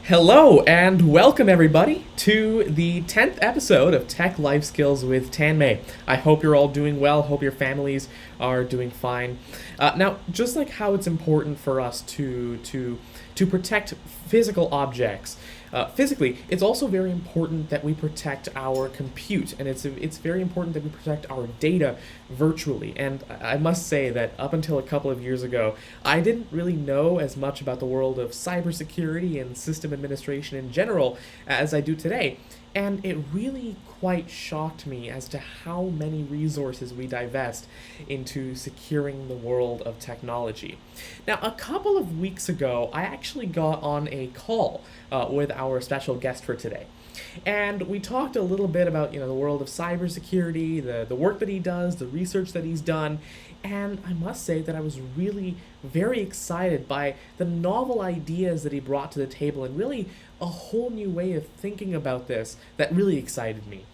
Hello and welcome everybody to the 10th episode of Tech Life Skills with Tanmay. I hope you're all doing well, hope your families are doing fine. Now, just like how it's important for us to protect physical objects, physically, it's also very important that we protect our compute, and it's very important that we protect our data virtually. And I must say that up until a couple of years ago, I didn't really know as much about the world of cybersecurity and system administration in general as I do today. And it really quite shocked me as to how many resources we divest into securing the world of technology. Now, a couple of weeks ago, I actually got on a call with our special guest for today. And we talked a little bit about the world of cybersecurity, the work that he does, the research that he's done, and I must say that I was really very excited by the novel ideas that he brought to the table and really a whole new way of thinking about this that really excited me.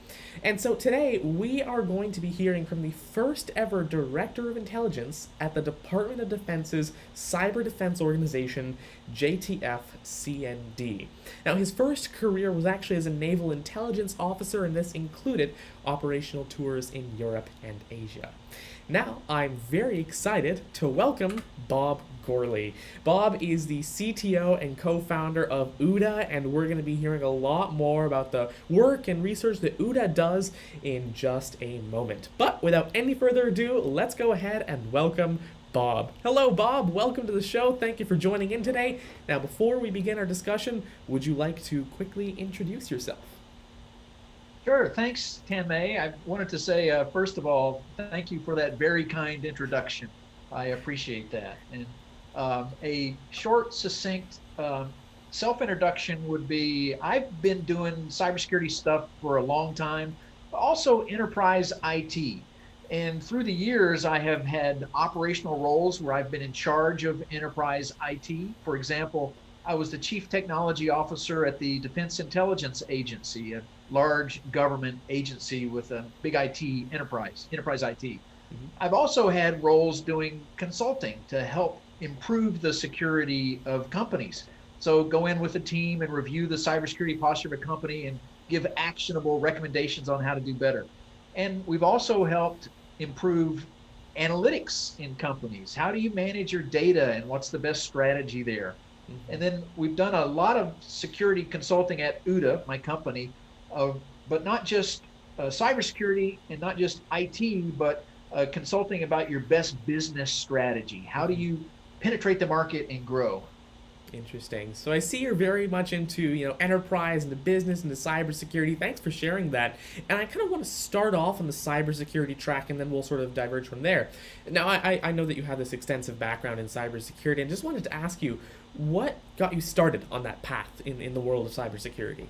And so today we are going to be hearing from the first ever Director of Intelligence at the Department of Defense's Cyber Defense Organization, JTF-CND. Now, his first career was actually as a naval intelligence officer, and this included operational tours in Europe and Asia. Now, I'm very excited to welcome Bob Gourley. Bob is the CTO and co-founder of OODA, and we're going to be hearing a lot more about the work and research that OODA does in just a moment. But without any further ado, let's go ahead and welcome Bob. Hello, Bob. Welcome to the show. Thank you for joining in today. Now, before we begin our discussion, would you like to quickly introduce yourself? Sure. Thanks, Tanmay. I wanted to say, first of all, thank you for that very kind introduction. I appreciate that. And a short, succinct self-introduction would be, I've been doing cybersecurity stuff for a long time, but also enterprise IT. And through the years, I have had operational roles where I've been in charge of enterprise IT. For example, I was the Chief Technology Officer at the Defense Intelligence Agency, a large government agency with a big IT enterprise IT. Mm-hmm. I've also had roles doing consulting to help improve the security of companies. So go in with a team and review the cybersecurity posture of a company and give actionable recommendations on how to do better. And we've also helped improve analytics in companies. How do you manage your data and what's the best strategy there? And then we've done a lot of security consulting at OODA, my company, but not just cybersecurity and not just IT, but consulting about your best business strategy. How do you penetrate the market and grow? Interesting. So I see you're very much into, enterprise and the business and the cybersecurity. Thanks for sharing that. And I kind of want to start off on the cybersecurity track, and then we'll sort of diverge from there. Now, I know that you have this extensive background in cybersecurity, and just wanted to ask you, what got you started on that path in the world of cybersecurity?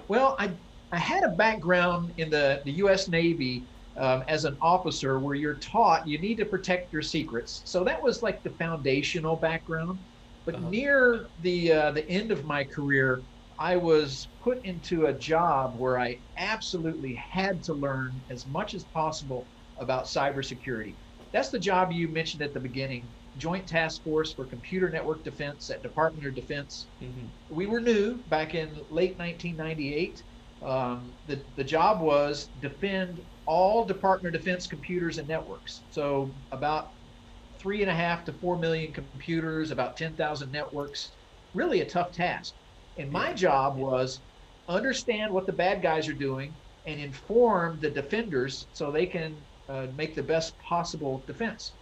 Well, I had a background in the U.S. Navy as an officer where you're taught you need to protect your secrets. So that was like the foundational background. But near the end of my career, I was put into a job where I absolutely had to learn as much as possible about cybersecurity. That's the job you mentioned at the beginning, Joint Task Force for Computer Network Defense at Department of Defense. Mm-hmm. We were new back in late 1998. The job was defend all Department of Defense computers and networks. So about 3.5 to 4 million computers, about 10,000 networks, really a tough task. And my job was understand what the bad guys are doing and inform the defenders so they can make the best possible defense.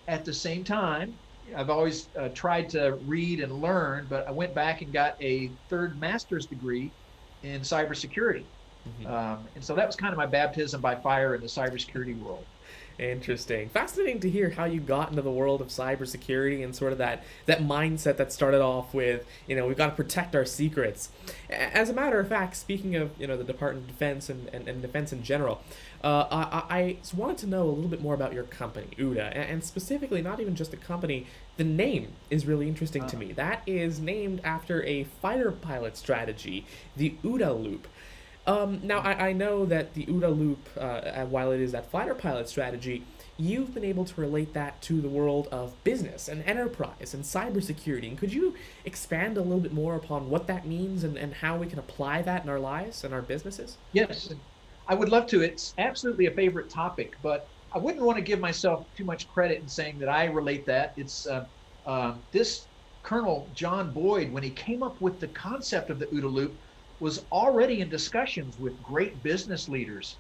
At the same time, I've always tried to read and learn, but I went back and got a third master's degree in cybersecurity. Mm-hmm. And so that was kind of my baptism by fire in the cybersecurity world. Interesting. Fascinating to hear how you got into the world of cybersecurity and sort of that mindset that started off with, we've got to protect our secrets. As a matter of fact, speaking of, the Department of Defense and defense in general, I wanted to know a little bit more about your company, OODA, and specifically not even just the company, the name is really interesting to me. That is named after a fighter pilot strategy, the OODA Loop. Now, I know that the OODA Loop, while it is that fighter pilot strategy, you've been able to relate that to the world of business and enterprise and cybersecurity. And could you expand a little bit more upon what that means and how we can apply that in our lives and our businesses? Yes, I would love to. It's absolutely a favorite topic, but I wouldn't want to give myself too much credit in saying that I relate that. It's this Colonel John Boyd, when he came up with the concept of the OODA Loop, was already in discussions with great business leaders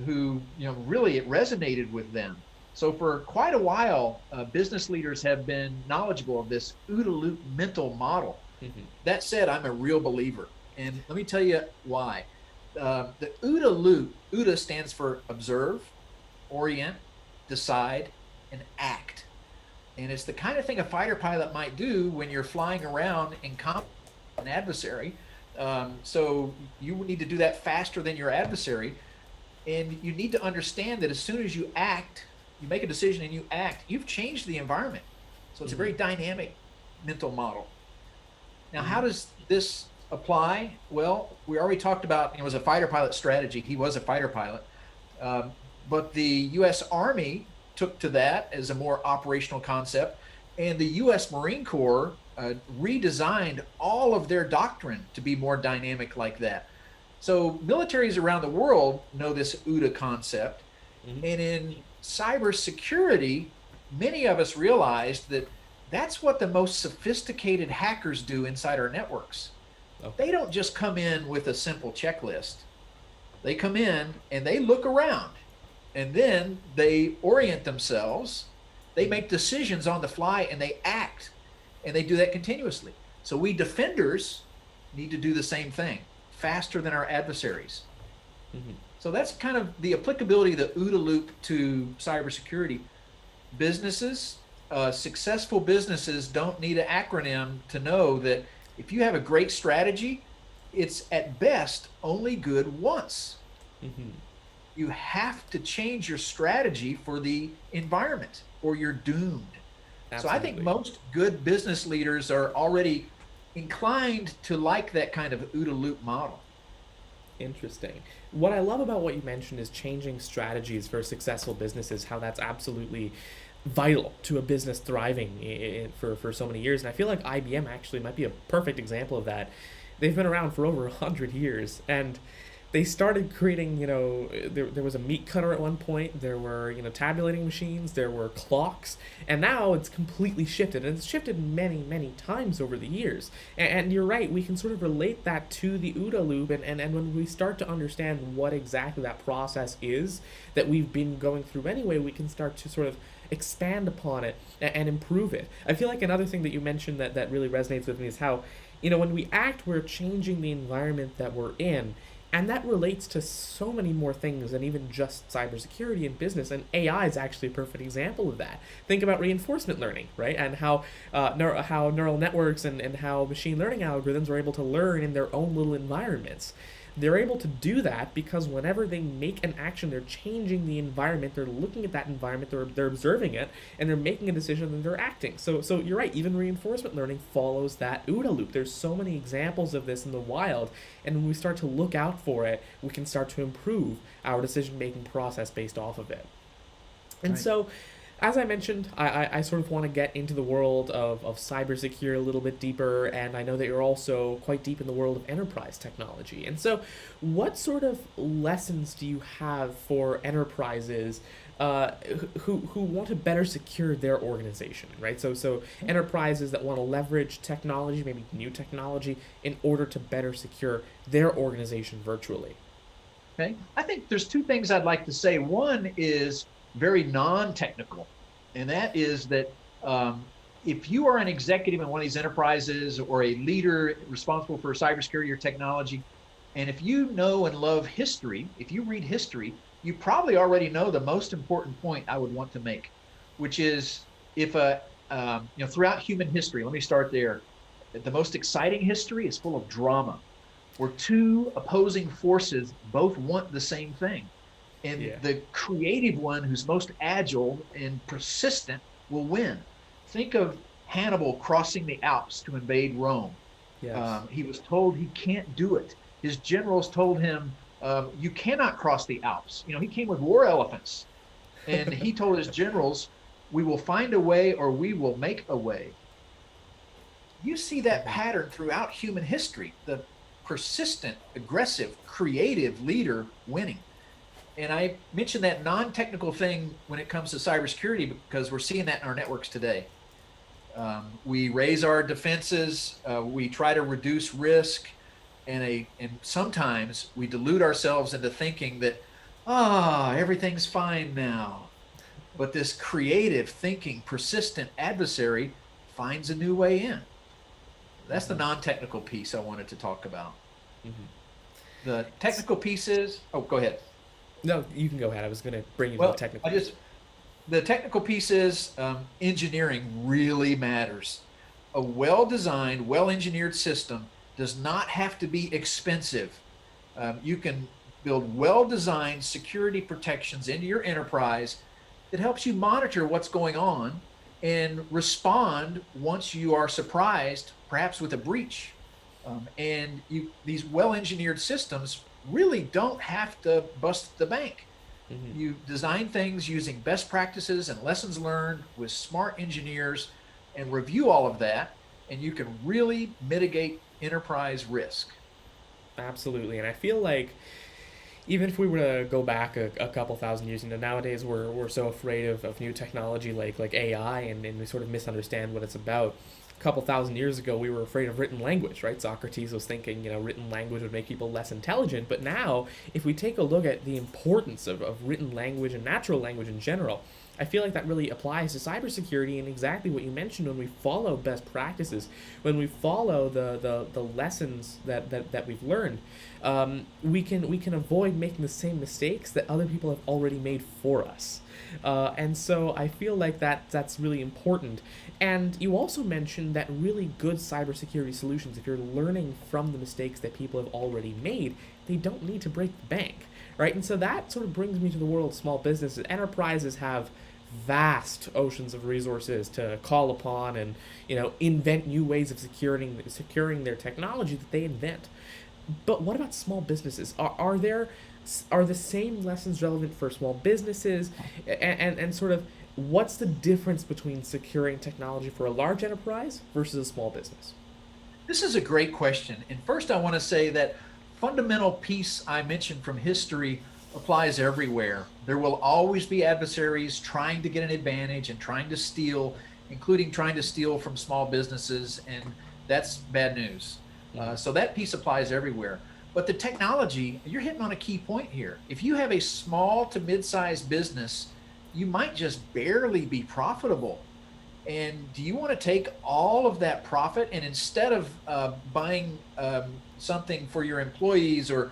who, really it resonated with them. So for quite a while, business leaders have been knowledgeable of this OODA Loop mental model. Mm-hmm. That said, I'm a real believer, and let me tell you why. The OODA Loop, OODA stands for observe, orient, decide, and act. And it's the kind of thing a fighter pilot might do when you're flying around in combat with an adversary. So you need to do that faster than your adversary. And you need to understand that as soon as you act, you make a decision and you act, you've changed the environment. So it's a very dynamic mental model. Now, how does this apply? Well, we already talked about it was a fighter pilot strategy. He was a fighter pilot. But the U.S. Army took to that as a more operational concept. And the U.S. Marine Corps redesigned all of their doctrine to be more dynamic like that. So militaries around the world know this OODA concept. Mm-hmm. And in cybersecurity, many of us realized that that's what the most sophisticated hackers do inside our networks. Okay. They don't just come in with a simple checklist. They come in and they look around, and then they orient themselves. They make decisions on the fly and they act, and they do that continuously. So we defenders need to do the same thing faster than our adversaries. Mm-hmm. So that's kind of the applicability of the OODA Loop to cybersecurity. Businesses, successful businesses don't need an acronym to know that if you have a great strategy, it's at best only good once. Mm-hmm. You have to change your strategy for the environment or you're doomed. Absolutely. So I think most good business leaders are already inclined to like that kind of OODA Loop model. Interesting. What I love about what you mentioned is changing strategies for successful businesses, how that's absolutely vital to a business thriving for so many years. And I feel like IBM actually might be a perfect example of that. They've been around for over 100 years, and they started creating, there was a meat cutter at one point, there were, tabulating machines, there were clocks, and now it's completely shifted, and it's shifted many, many times over the years. And you're right, we can sort of relate that to the OODA Loop, and when we start to understand what exactly that process is that we've been going through anyway, we can start to sort of expand upon it and improve it. I feel like another thing that you mentioned that really resonates with me is how, when we act, we're changing the environment that we're in. And that relates to so many more things than even just cybersecurity and business. And AI is actually a perfect example of that. Think about reinforcement learning, right? And how neural networks and how machine learning algorithms are able to learn in their own little environments. They're able to do that because whenever they make an action, they're changing the environment, they're looking at that environment, they're observing it, and they're making a decision and they're acting. So you're right, even reinforcement learning follows that OODA loop. There's so many examples of this in the wild, and when we start to look out for it, we can start to improve our decision-making process based off of it. And right. So, as I mentioned, I sort of want to get into the world of cybersecurity a little bit deeper, and I know that you're also quite deep in the world of enterprise technology. And so what sort of lessons do you have for enterprises who want to better secure their organization, right? So enterprises that want to leverage technology, maybe new technology, in order to better secure their organization virtually. Okay, I think there's two things I'd like to say. One is very non-technical, and that is that if you are an executive in one of these enterprises or a leader responsible for cybersecurity or technology, and if you know and love history, if you read history, you probably already know the most important point I would want to make, which is if throughout human history, let me start there, the most exciting history is full of drama, where two opposing forces both want the same thing. And the creative one who's most agile and persistent will win. Think of Hannibal crossing the Alps to invade Rome. Yes. He was told he can't do it. His generals told him, you cannot cross the Alps. He came with war elephants. And he told his generals, we will find a way or we will make a way. You see that pattern throughout human history, the persistent, aggressive, creative leader winning. And I mentioned that non-technical thing when it comes to cybersecurity because we're seeing that in our networks today. We raise our defenses, we try to reduce risk, and sometimes we delude ourselves into thinking that, everything's fine now. But this creative thinking, persistent adversary finds a new way in. That's the non-technical piece I wanted to talk about. The technical piece is, go ahead. No, you can go ahead. I was going to bring you to the technical. The technical piece is engineering really matters. A well-designed, well-engineered system does not have to be expensive. You can build well-designed security protections into your enterprise that helps you monitor what's going on and respond once you are surprised, perhaps with a breach. These well-engineered systems really don't have to bust the bank. You design things using best practices and lessons learned with smart engineers and review all of that, and you can really mitigate enterprise risk. Absolutely. And I feel like even if we were to go back a couple thousand years, nowadays we're so afraid of new technology like AI, and we sort of misunderstand what it's about. A couple thousand years ago, we were afraid of written language, right? Socrates was thinking, written language would make people less intelligent. But now, if we take a look at the importance of written language and natural language in general, I feel like that really applies to cybersecurity and exactly what you mentioned. When we follow best practices, when we follow the lessons that we've learned, we can avoid making the same mistakes that other people have already made for us. And so I feel like that's really important. And you also mentioned that really good cybersecurity solutions, if you're learning from the mistakes that people have already made, they don't need to break the bank, right? And so that sort of brings me to the world of small businesses. Enterprises have vast oceans of resources to call upon and invent new ways of securing their technology that they invent. But what about small businesses? Are the same lessons relevant for small businesses, and sort of what's the difference between securing technology for a large enterprise versus a small business? This is a great question. And first I want to say that fundamental piece I mentioned from history applies everywhere. There will always be adversaries trying to get an advantage and trying to steal, including trying to steal from small businesses, and that's bad news. So that piece applies everywhere. But the technology, you're hitting on a key point here. If you have a small to mid-sized business, you might just barely be profitable. And do you want to take all of that profit and instead of buying something for your employees, or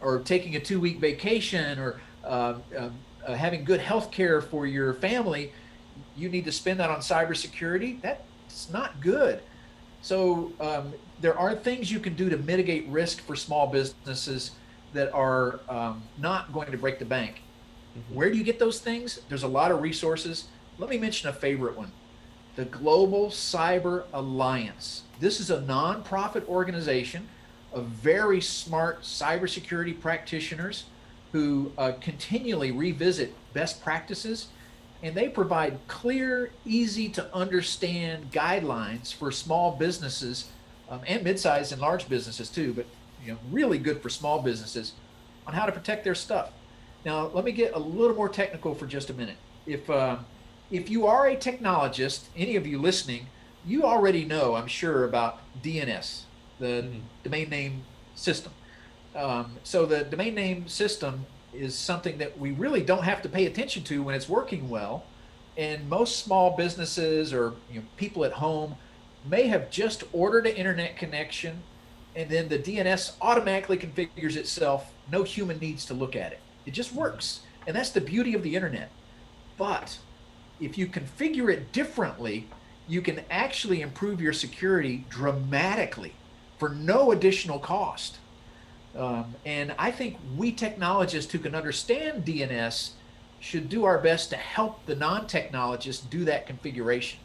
or taking a 2-week vacation, or having good health care for your family, you need to spend that on cybersecurity? That's not good. So there are things you can do to mitigate risk for small businesses that are not going to break the bank. Where do you get those things? There's a lot of resources. Let me mention a favorite one, the Global Cyber Alliance. This is a nonprofit organization of very smart cybersecurity practitioners who continually revisit best practices, and they provide clear, easy to understand guidelines for small businesses and mid-sized and large businesses too, but really good for small businesses on how to protect their stuff. Now, let me get a little more technical for just a minute. If you are a technologist, any of you listening, you already know, I'm sure, about DNS, the domain name system. So the domain name system is something that we really don't have to pay attention to when it's working well. And most small businesses or people at home may have just ordered an internet connection, and then the DNS automatically configures itself. No human needs to look at it. It just works. And that's the beauty of the internet. But if you configure it differently, you can actually improve your security dramatically for no additional cost. And I think we technologists who can understand DNS should do our best to help the non-technologists do that configuration.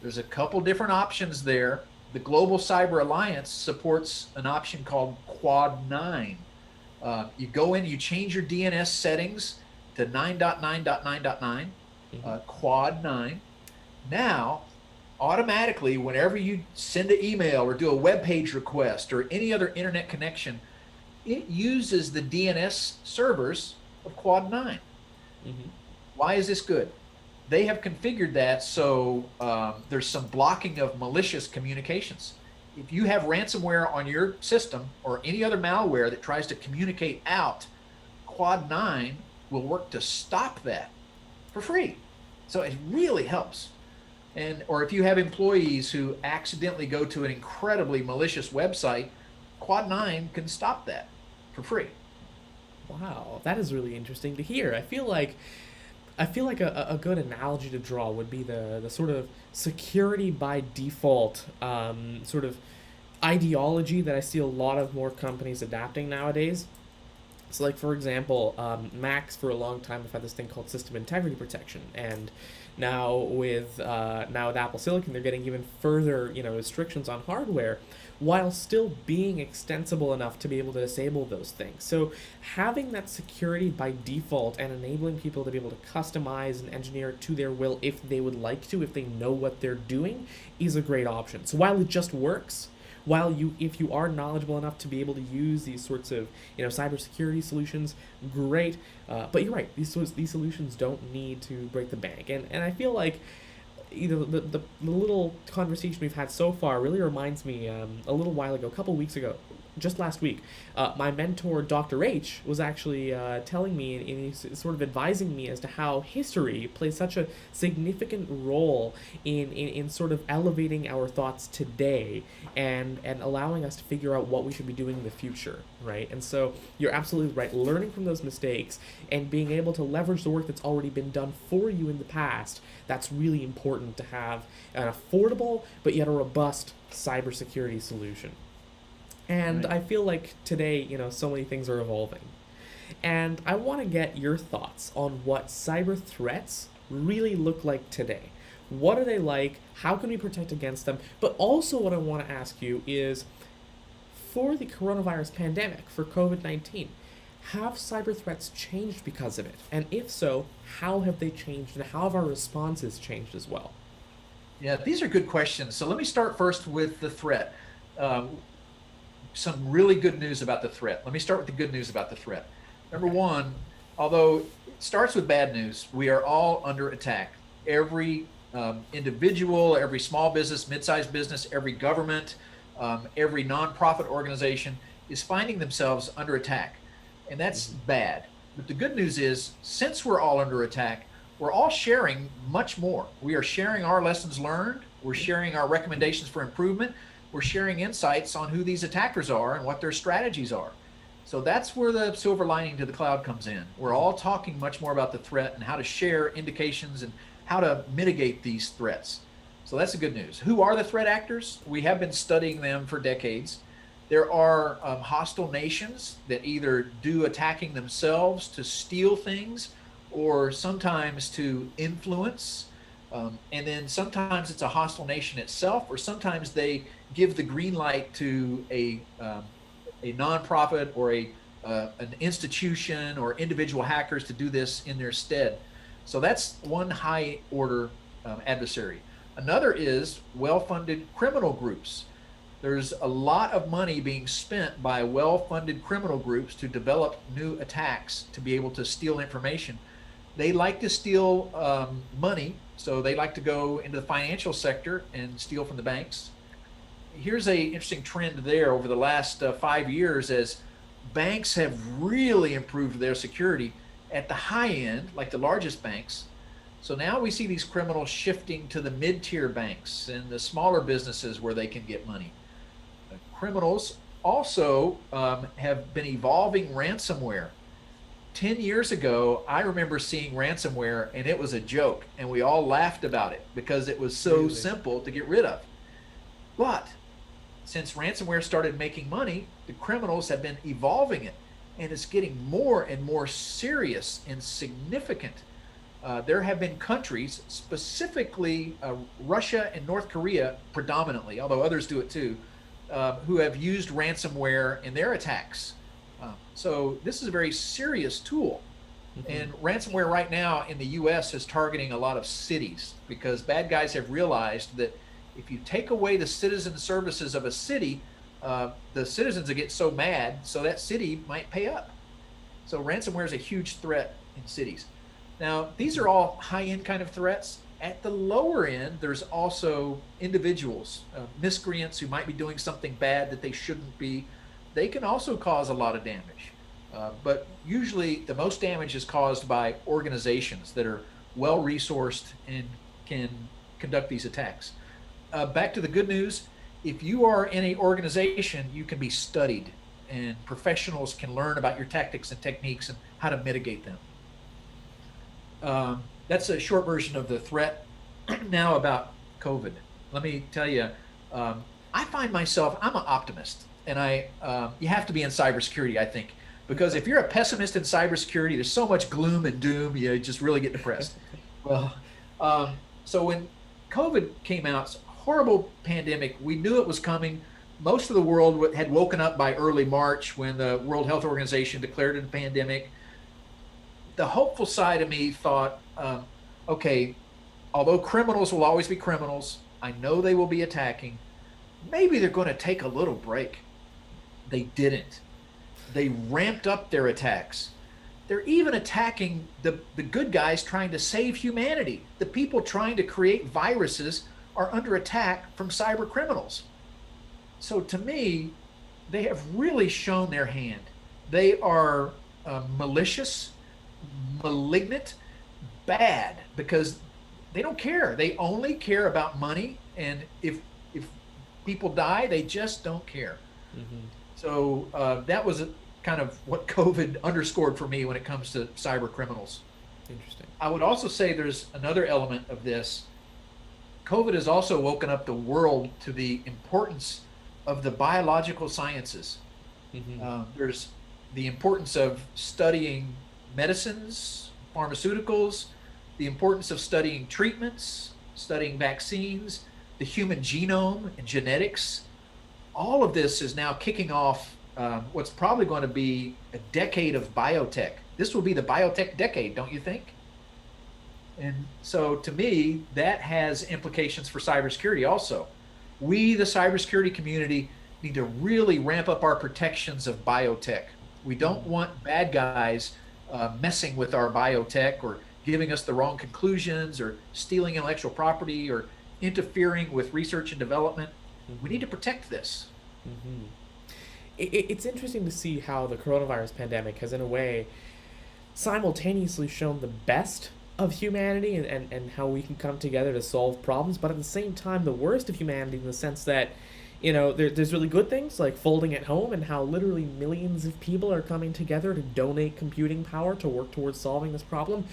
There's a couple different options there. The Global Cyber Alliance supports an option called Quad 9. You go in, you change your DNS settings to 9.9.9.9, Mm-hmm. quad 9. Now, automatically, whenever you send an email or do a web page request or any other internet connection, it uses the DNS servers of quad 9. Mm-hmm. Why is this good? They have configured that so there's some blocking of malicious communications. If you have ransomware on your system or any other malware that tries to communicate out, quad 9 will work to stop that for free. So it really helps. And or if you have employees who accidentally go to an incredibly malicious website, quad 9 can stop that for free. Wow, that is really interesting to hear. I feel like a good analogy to draw would be the sort of security by default sort of ideology that I see a lot of more companies adapting nowadays. So, like for example, Macs for a long time have had this thing called system integrity protection, and now with Apple Silicon, they're getting even further restrictions on hardware, while still being extensible enough to be able to disable those things. So, having that security by default and enabling people to be able to customize and engineer it to their will if they would like to, if they know what they're doing, is a great option. So while it just works, if you are knowledgeable enough to be able to use these sorts of cybersecurity solutions, great. But you're right; these solutions don't need to break the bank, and I feel like the little conversation we've had so far really reminds me a little while ago, a couple weeks ago, just last week, my mentor Dr. H was actually telling me, and he's sort of advising me as to how history plays such a significant role in sort of elevating our thoughts today and allowing us to figure out what we should be doing in the future, right? And so you're absolutely right. Learning from those mistakes and being able to leverage the work that's already been done for you in the past, that's really important to have an affordable but yet a robust cybersecurity solution. And Right. I feel like today, so many things are evolving. And I want to get your thoughts on what cyber threats really look like today. What are they like? How can we protect against them? But also, what I want to ask you is for the coronavirus pandemic, for COVID 19, have cyber threats changed because of it? And if so, how have they changed and how have our responses changed as well? Yeah, these are good questions. So let me start first with the threat. Um, some really good news about the threat. Let me start with the good news about the threat. Number Okay. one, although it starts with bad news, we are all under attack. Every individual, every small business, mid-sized business, every government, every nonprofit organization is finding themselves under attack. And that's Mm-hmm. bad. But the good news is, since we're all under attack, we're all sharing much more. We are sharing our lessons learned. We're sharing our recommendations for improvement. We're sharing insights on who these attackers are and what their strategies are. So that's where the silver lining to the cloud comes in. We're all talking much more about the threat and how to share indications and how to mitigate these threats. So that's the good news. Who are the threat actors? We have been studying them for decades. There are hostile nations that either do attacking themselves to steal things or sometimes to influence. And then sometimes it's a hostile nation itself, or sometimes they give the green light to a nonprofit or an institution or individual hackers to do this in their stead. So that's one high order adversary. Another is well-funded criminal groups. There's a lot of money being spent by well-funded criminal groups to develop new attacks to be able to steal information. They like to steal money, so they like to go into the financial sector and steal from the banks. Here's a interesting trend there over the last 5 years as banks have really improved their security at the high end, like the largest banks. So now we see these criminals shifting to the mid-tier banks and the smaller businesses where they can get money. Criminals also have been evolving ransomware. 10 years ago, I remember seeing ransomware and it was a joke, and we all laughed about it because it was so Really? simple to get rid of. But since ransomware started making money, the criminals have been evolving it, and it's getting more and more serious and significant. There have been countries, specifically Russia and North Korea predominantly, although others do it too, who have used ransomware in their attacks. So this is a very serious tool. And ransomware right now in the US is targeting a lot of cities because bad guys have realized that if you take away the citizen services of a city, the citizens will get so mad, so that city might pay up. So ransomware is a huge threat in cities. Now, these are all high-end kind of threats. At the lower end, there's also individuals, miscreants who might be doing something bad that they shouldn't be. They can also cause a lot of damage. But usually the most damage is caused by organizations that are well-resourced and can conduct these attacks. Back to the good news, if you are in an organization, you can be studied and professionals can learn about your tactics and techniques and how to mitigate them. That's a short version of the threat. Now about COVID. Let me tell you, I find myself, I'm an optimist, and you have to be in cybersecurity, I think, because if you're a pessimist in cybersecurity, there's so much gloom and doom, you just really get depressed. Well, so when COVID came out, it's a horrible pandemic, we knew it was coming. Most of the world had woken up by early March when the World Health Organization declared it a pandemic. The hopeful side of me thought, okay, although criminals will always be criminals, I know they will be attacking, maybe they're going to take a little break. They didn't. They ramped up their attacks. They're even attacking the good guys trying to save humanity. The people trying to create viruses are under attack from cyber criminals. So to me, they have really shown their hand. They are malicious, malignant, bad, because they don't care. They only care about money, and if people die, they just don't care. So that was kind of what COVID underscored for me when it comes to cyber criminals. Interesting. I would also say there's another element of this. COVID has also woken up the world to the importance of the biological sciences. There's the importance of studying medicines, pharmaceuticals, the importance of studying treatments, studying vaccines, the human genome and genetics. All of this is now kicking off what's probably going to be a decade of biotech. This will be the biotech decade, don't you think? And so to me, that has implications for cybersecurity also. We, the cybersecurity community, need to really ramp up our protections of biotech. We don't want bad guys messing with our biotech or giving us the wrong conclusions or stealing intellectual property or interfering with research and development. We need to protect this. It's interesting to see how the coronavirus pandemic has, in a way, simultaneously shown the best of humanity and how we can come together to solve problems, but at the same time, the worst of humanity, in the sense that, there's really good things like folding at home and how literally millions of people are coming together to donate computing power to work towards solving this problem.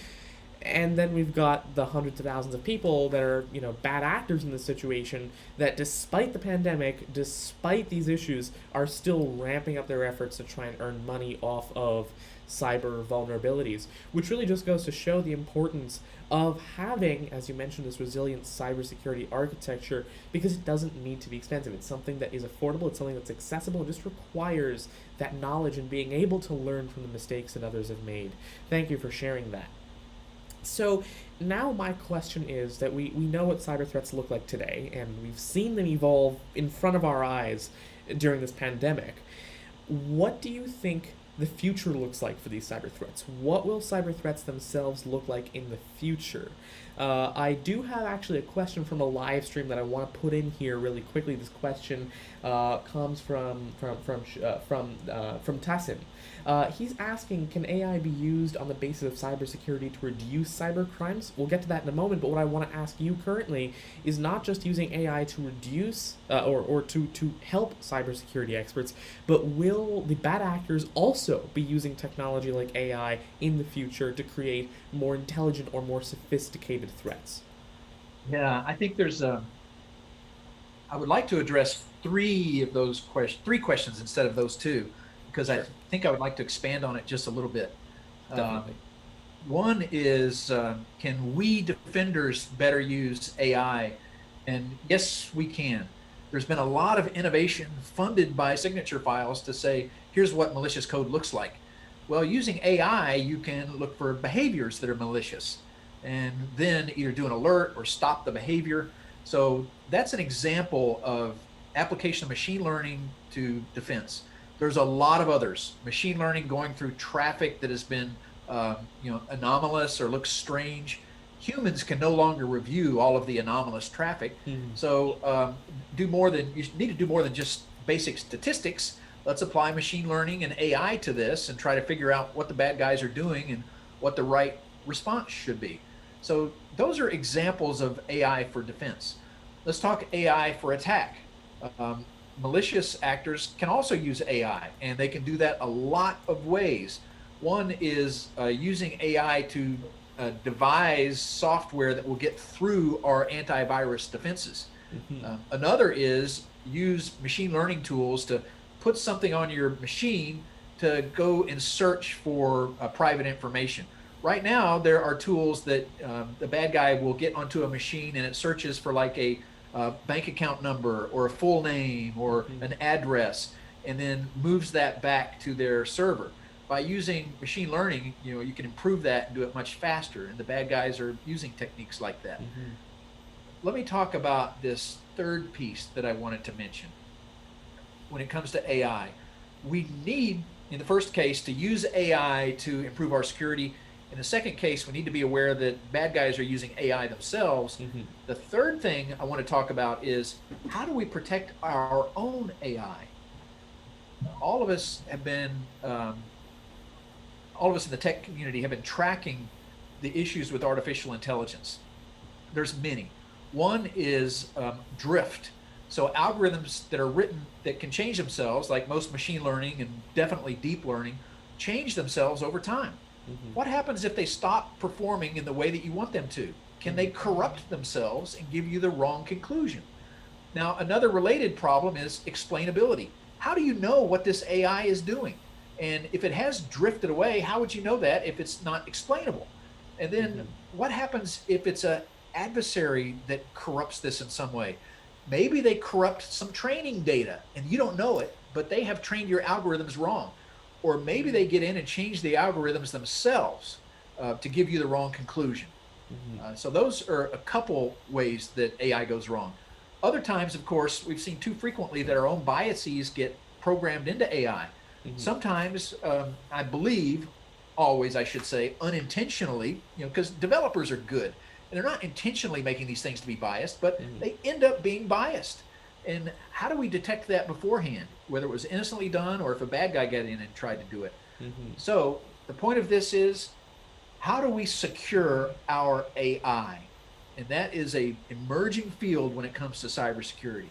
And then we've got the hundreds of thousands of people that are, bad actors in this situation that, despite the pandemic, despite these issues, are still ramping up their efforts to try and earn money off of cyber vulnerabilities, which really just goes to show the importance of having, as you mentioned, this resilient cybersecurity architecture, because it doesn't need to be expensive. It's something that is affordable, it's something that's accessible, it just requires that knowledge and being able to learn from the mistakes that others have made. Thank you for sharing that. So now my question is that we know what cyber threats look like today, and we've seen them evolve in front of our eyes during this pandemic. What do you think the future looks like for these cyber threats? What will cyber threats themselves look like in the future? I do have actually a question from a live stream that I want to put in here really quickly. This question comes from Tassim. He's asking, can AI be used on the basis of cybersecurity to reduce cyber crimes? We'll get to that in a moment, but what I want to ask you currently is not just using AI to reduce or to help cybersecurity experts, but will the bad actors also be using technology like AI in the future to create more intelligent or more sophisticated threats? Yeah, I think I would like to address three questions instead of those two, because I think I would like to expand on it just a little bit. Definitely. One is, can we defenders better use AI? And yes, we can. There's been a lot of innovation funded by signature files to say, here's what malicious code looks like. Well, using AI, you can look for behaviors that are malicious and then either do an alert or stop the behavior. So that's an example of application of machine learning to defense. There's a lot of others. Machine learning going through traffic that has been, anomalous or looks strange. Humans can no longer review all of the anomalous traffic. Mhm. So you need to do more than just basic statistics. Let's apply machine learning and AI to this and try to figure out what the bad guys are doing and what the right response should be. So those are examples of AI for defense. Let's talk AI for attack. Um, Malicious actors can also use AI, and they can do that a lot of ways. One is using AI to devise software that will get through our antivirus defenses. Mhm. Another is use machine learning tools to put something on your machine to go and search for private information. Right now, there are tools that the bad guy will get onto a machine and it searches for like a bank account number or a full name or Mhm. an address, and then moves that back to their server. By using machine learning, you can improve that and do it much faster. And the bad guys are using techniques like that. Mhm. Let me talk about this third piece that I wanted to mention. When it comes to AI, we need, in the first case, to use AI to improve our security. In the second case, we need to be aware that bad guys are using AI themselves. Mhm. The third thing I want to talk about is how do we protect our own AI? All of us have been, all of us in the tech community have been tracking the issues with artificial intelligence. There's many. One is drift. So algorithms that are written that can change themselves, like most machine learning and definitely deep learning, change themselves over time. Mhm. What happens if they stop performing in the way that you want them to? Can they Mhm. corrupt themselves and give you the wrong conclusion? Now, another related problem is explainability. How do you know what this AI is doing? And if it has drifted away, how would you know that if it's not explainable? And then Mhm. what happens if it's an adversary that corrupts this in some way? Maybe they corrupt some training data and you don't know it, but they have trained your algorithms wrong. Or maybe they get in and change the algorithms themselves to give you the wrong conclusion. Mhm. So those are a couple ways that AI goes wrong. Other times, of course, we've seen too frequently that our own biases get programmed into AI. Mhm. Sometimes, I believe, always I should say, unintentionally, because developers are good and they're not intentionally making these things to be biased, but Mhm. they end up being biased. And how do we detect that beforehand, whether it was innocently done or if a bad guy got in and tried to do it? Mhm. So the point of this is, how do we secure our AI? And that is a emerging field when it comes to cybersecurity.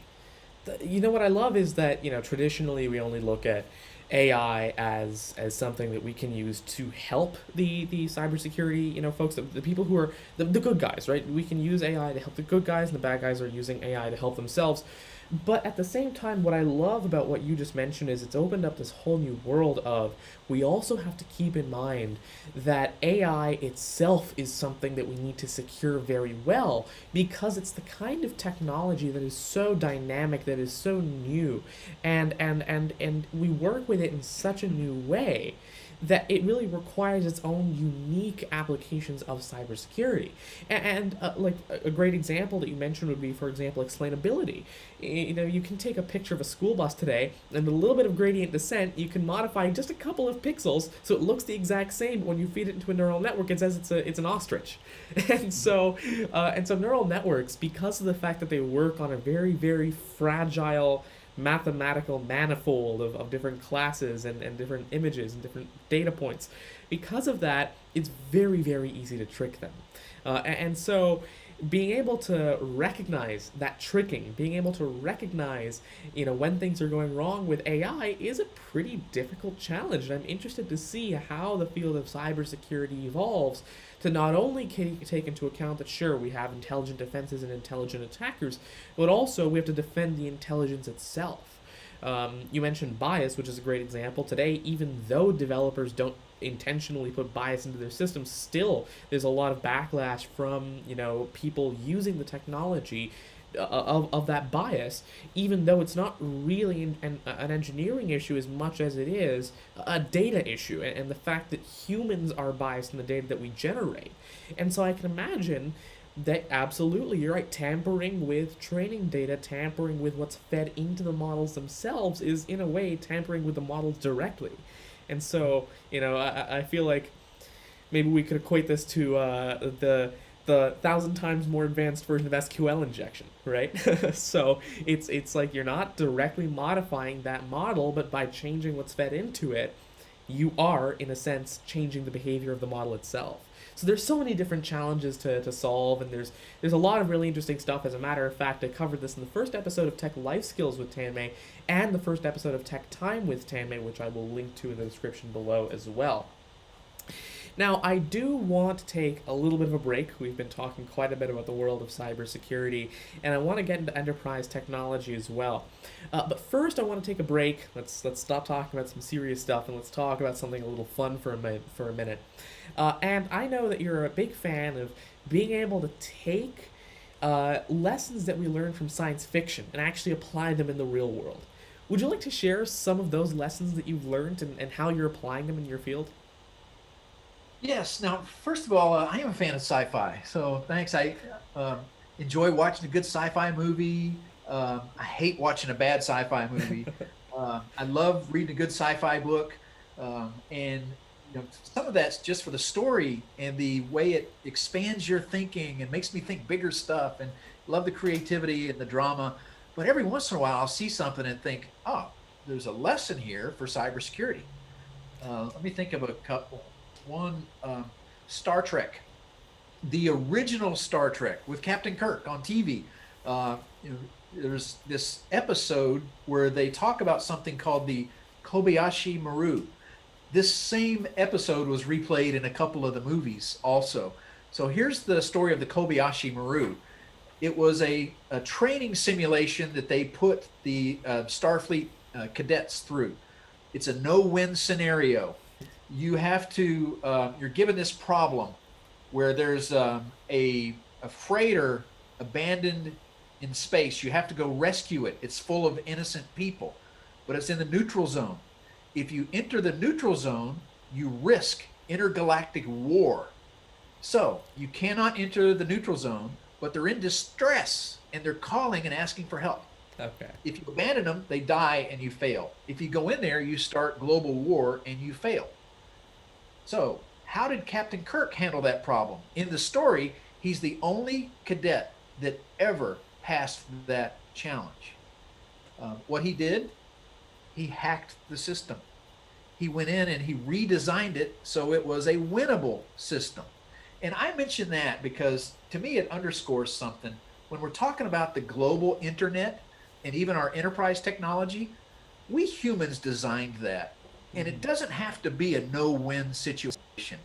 You know what I love is that traditionally we only look at AI as something that we can use to help the cybersecurity folks, the people who are the good guys, right? We can use AI to help the good guys, and the bad guys are using AI to help themselves. But at the same time, what I love about what you just mentioned is it's opened up this whole new world of we also have to keep in mind that AI itself is something that we need to secure very well because it's the kind of technology that is so dynamic, that is so new, and we work with it in such a new way that it really requires its own unique applications of cybersecurity. Like a great example that you mentioned would be, for example, explainability. You can take a picture of a school bus today, and with a little bit of gradient descent, you can modify just a couple of pixels so it looks the exact same. But when you feed it into a neural network, it says it's an ostrich. And so neural networks, because of the fact that they work on a very, very fragile mathematical manifold of different classes and different images and different data points, because of that, it's very, very easy to trick them. And so being able to recognize that tricking, being able to recognize, when things are going wrong with AI is a pretty difficult challenge. And I'm interested to see how the field of cybersecurity evolves to not only take into account that, sure, we have intelligent defenses and intelligent attackers, but also we have to defend the intelligence itself. You mentioned bias, which is a great example. Today, even though developers don't intentionally put bias into their systems, still there's a lot of backlash from people using the technology of that bias, even though it's not really an engineering issue as much as it is a data issue, and the fact that humans are biased in the data that we generate. And so I can imagine that absolutely, you're right, tampering with training data, tampering with what's fed into the models themselves is in a way tampering with the models directly. And so, I feel like maybe we could equate this to the thousand times more advanced version of SQL injection, right? So it's like you're not directly modifying that model, but by changing what's fed into it, you are in a sense changing the behavior of the model itself. So there's so many different challenges to solve, and there's a lot of really interesting stuff. As a matter of fact, I covered this in the first episode of Tech Life Skills with Tanmay and the first episode of Tech Time with Tanmay, which I will link to in the description below as well. Now, I do want to take a little bit of a break. We've been talking quite a bit about the world of cybersecurity, and I want to get into enterprise technology as well. But first, I want to take a break. Let's stop talking about some serious stuff, and let's talk about something a little fun for a minute. And I know that you're a big fan of being able to take lessons that we learn from science fiction and actually apply them in the real world. Would you like to share some of those lessons that you've learned and how you're applying them in your field? Yes. Now, first of all, I am a fan of sci-fi, so thanks. I enjoy watching a good sci-fi movie. I hate watching a bad sci-fi movie. I love reading a good sci-fi book, and some of that's just for the story and the way it expands your thinking and makes me think bigger stuff. And love the creativity and the drama. But every once in a while, I'll see something and think, oh, there's a lesson here for cybersecurity. Let me think of a couple. One, Star Trek, the original Star Trek with Captain Kirk on TV. There's this episode where they talk about something called the Kobayashi Maru. This same episode was replayed in a couple of the movies also. So here's the story of the Kobayashi Maru. It was a training simulation that they put the Starfleet cadets through. It's a no-win scenario. You have to, you're given this problem where there's a freighter abandoned in space. You have to go rescue it. It's full of innocent people, but it's in the neutral zone. If you enter the neutral zone, you risk intergalactic war. So you cannot enter the neutral zone, but they're in distress and they're calling and asking for help. Okay. If you abandon them, they die and you fail. If you go in there, you start global war and you fail. So how did Captain Kirk handle that problem? In the story, he's the only cadet that ever passed that challenge. What he did, he hacked the system. He went in and he redesigned it so it was a winnable system. And I mention that because to me it underscores something. When we're talking about the global internet and even our enterprise technology, we humans designed that. And it doesn't have to be a no-win situation.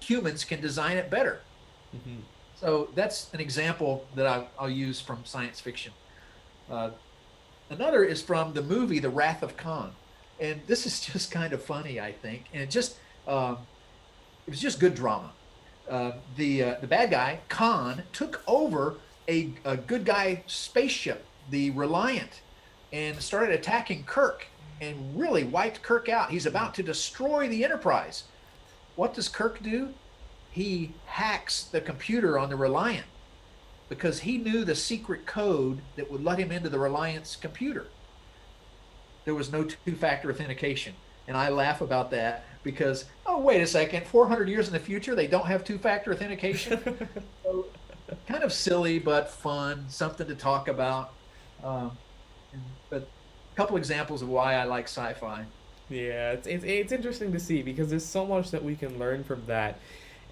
Humans can design it better. Mm-hmm. So that's an example that I'll use from science fiction. Another is from the movie The Wrath of Khan. And this is just kind of funny, I think. And it was just good drama. The bad guy, Khan, took over a good guy spaceship, the Reliant, and started attacking Kirk and really wiped Kirk out. He's about to destroy the Enterprise. What does Kirk do? He hacks the computer on the Reliant because he knew the secret code that would let him into the Reliant's computer. There was no two-factor authentication. And I laugh about that because, oh, wait a second, 400 years in the future, they don't have two-factor authentication? So, kind of silly, but fun, something to talk about. But a couple examples of why I like sci-fi. Yeah, it's interesting to see because there's so much that we can learn from that.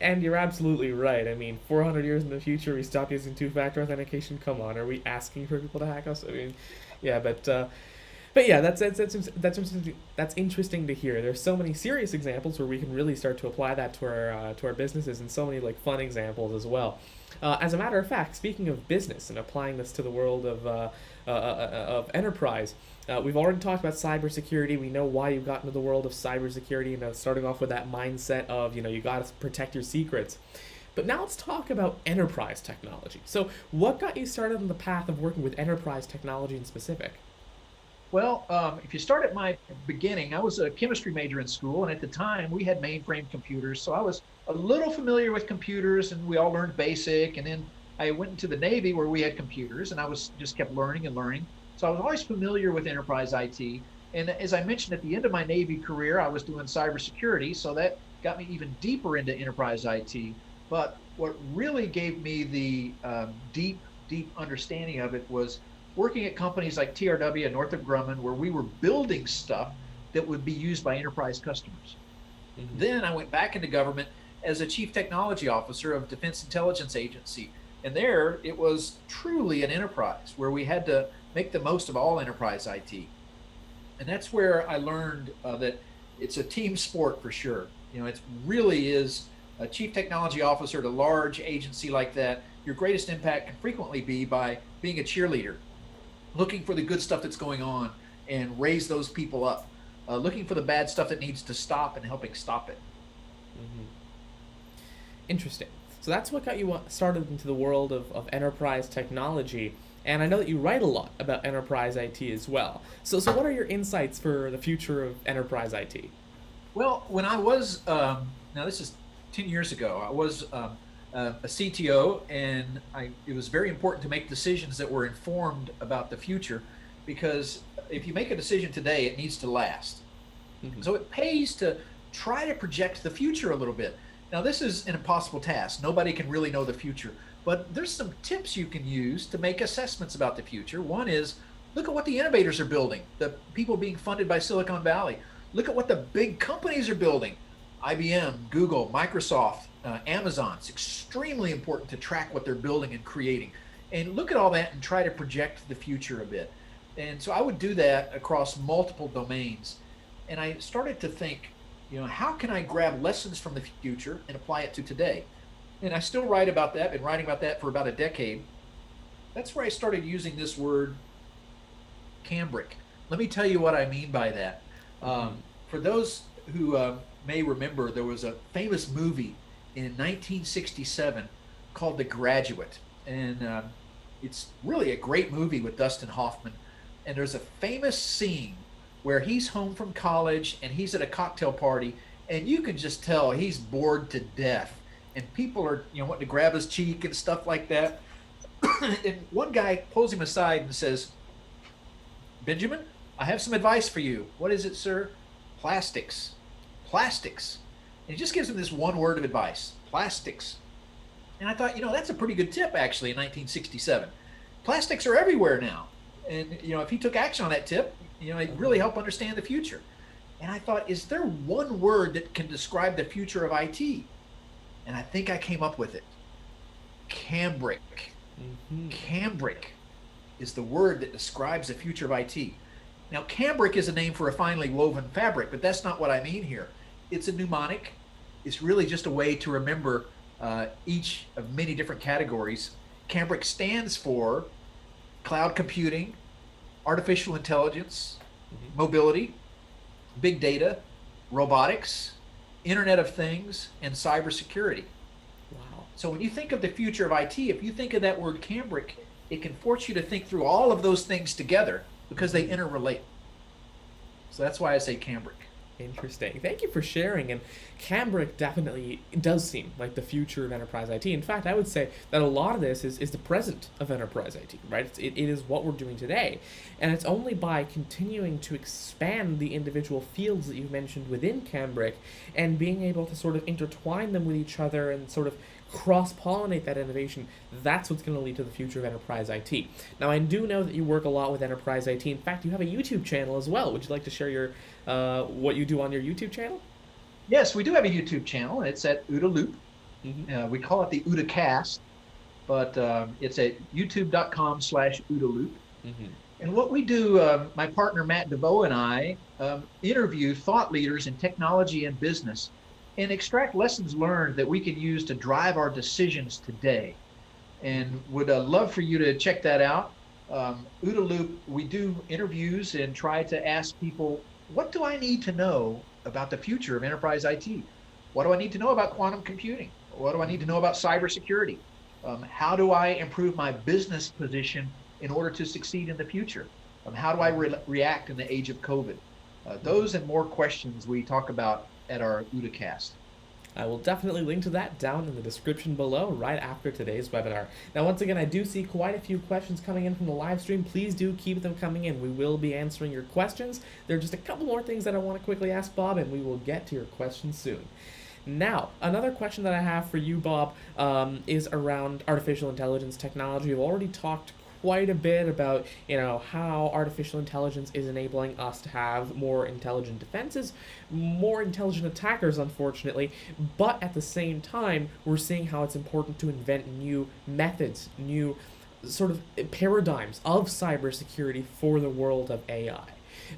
And you're absolutely right. I mean, 400 years in the future, we stop using two-factor authentication. Come on, are we asking for people to hack us? I mean, yeah, but yeah, that's interesting to hear. There's so many serious examples where we can really start to apply that to our businesses, and so many like fun examples as well. As a matter of fact, speaking of business and applying this to the world of enterprise, we've already talked about cybersecurity. We know why you got into the world of cybersecurity, starting off with that mindset of, you got to protect your secrets. But now let's talk about enterprise technology. So, what got you started on the path of working with enterprise technology in specific? Well, if you start at my beginning, I was a chemistry major in school, and at the time we had mainframe computers, so I was a little familiar with computers, and we all learned BASIC. And then I went into the Navy where we had computers, and I was just kept learning and learning. So I was always familiar with enterprise IT. And as I mentioned, at the end of my Navy career, I was doing cybersecurity, so that got me even deeper into enterprise IT. But what really gave me the deep understanding of it was working at companies like TRW and Northrop Grumman, where we were building stuff that would be used by enterprise customers. Mm-hmm. Then I went back into government as a chief technology officer of Defense Intelligence Agency. And there it was truly an enterprise where we had to make the most of all enterprise IT. And that's where I learned that it's a team sport for sure. It really is a chief technology officer at a large agency like that. Your greatest impact can frequently be by being a cheerleader, looking for the good stuff that's going on and raise those people up, looking for the bad stuff that needs to stop and helping stop it. Mm-hmm. Interesting. So that's what got you started into the world of enterprise technology. And I know that you write a lot about enterprise IT as well. So what are your insights for the future of enterprise IT? Well, when I was, now this is 10 years ago, I was a CTO, and it was very important to make decisions that were informed about the future, because if you make a decision today, it needs to last. Mm-hmm. So it pays to try to project the future a little bit. Now, this is an impossible task. Nobody can really know the future, but there's some tips you can use to make assessments about the future. One is, look at what the innovators are building, the people being funded by Silicon Valley. Look at what the big companies are building. IBM, Google, Microsoft, Amazon. It's extremely important to track what they're building and creating. And look at all that and try to project the future a bit. And so I would do that across multiple domains. And I started to think, how can I grab lessons from the future and apply it to today? And I still write about that, been writing about that for about a decade. That's where I started using this word, CAMBRIC. Let me tell you what I mean by that. For those who may remember, there was a famous movie in 1967 called The Graduate. And it's really a great movie with Dustin Hoffman. And there's a famous scene where he's home from college and he's at a cocktail party, and you can just tell he's bored to death. And people are, wanting to grab his cheek and stuff like that. And one guy pulls him aside and says, "Benjamin, I have some advice for you." "What is it, sir?" "Plastics. Plastics." And he just gives him this one word of advice: plastics. And I thought, that's a pretty good tip actually in 1967. Plastics are everywhere now. And, if he took action on that tip, it'd really help understand the future. And I thought, is there one word that can describe the future of IT? And I think I came up with it. CAMBRIC. Mm-hmm. CAMBRIC is the word that describes the future of IT. Now, cambric is a name for a finely woven fabric, but that's not what I mean here. It's a mnemonic. It's really just a way to remember each of many different categories. Cambric stands for cloud computing, artificial intelligence, mm-hmm. mobility, big data, robotics, Internet of Things, and cybersecurity. Wow. So when you think of the future of IT, if you think of that word cambric, it can force you to think through all of those things together because they interrelate. So that's why I say cambric. Interesting. Thank you for sharing. And CAMBRIC definitely does seem like the future of enterprise IT. In fact, I would say that a lot of this is the present of enterprise IT, right? It is what we're doing today. And it's only by continuing to expand the individual fields that you've mentioned within CAMBRIC and being able to sort of intertwine them with each other and sort of cross-pollinate that innovation, that's what's going to lead to the future of enterprise IT. Now, I do know that you work a lot with enterprise IT. In fact, you have a YouTube channel as well. Would you like to share your what you do on your YouTube channel? Yes, we do have a YouTube channel. It's at OODA Loop. Mm-hmm. We call it the OODA Cast, but it's at youtube.com/OODA Loop. Mm-hmm. And what we do, my partner Matt DeVoe and I interview thought leaders in technology and business and extract lessons learned that we can use to drive our decisions today. And would love for you to check that out. OODA Loop, we do interviews and try to ask people, what do I need to know about the future of enterprise IT? What do I need to know about quantum computing? What do I need to know about cybersecurity? How do I improve my business position in order to succeed in the future? How do I react in the age of COVID? Those and more questions we talk about at our OODA cast. I will definitely link to that down in the description below right after today's webinar. Now, once again, I do see quite a few questions coming in from the live stream. Please do keep them coming in. We will be answering your questions. There are just a couple more things that I want to quickly ask Bob, and we will get to your questions soon. Now, another question that I have for you, Bob, is around artificial intelligence technology. We've already talked quite a bit about how artificial intelligence is enabling us to have more intelligent defenses, more intelligent attackers, unfortunately, but at the same time we're seeing how it's important to invent new methods, new sort of paradigms of cybersecurity for the world of AI.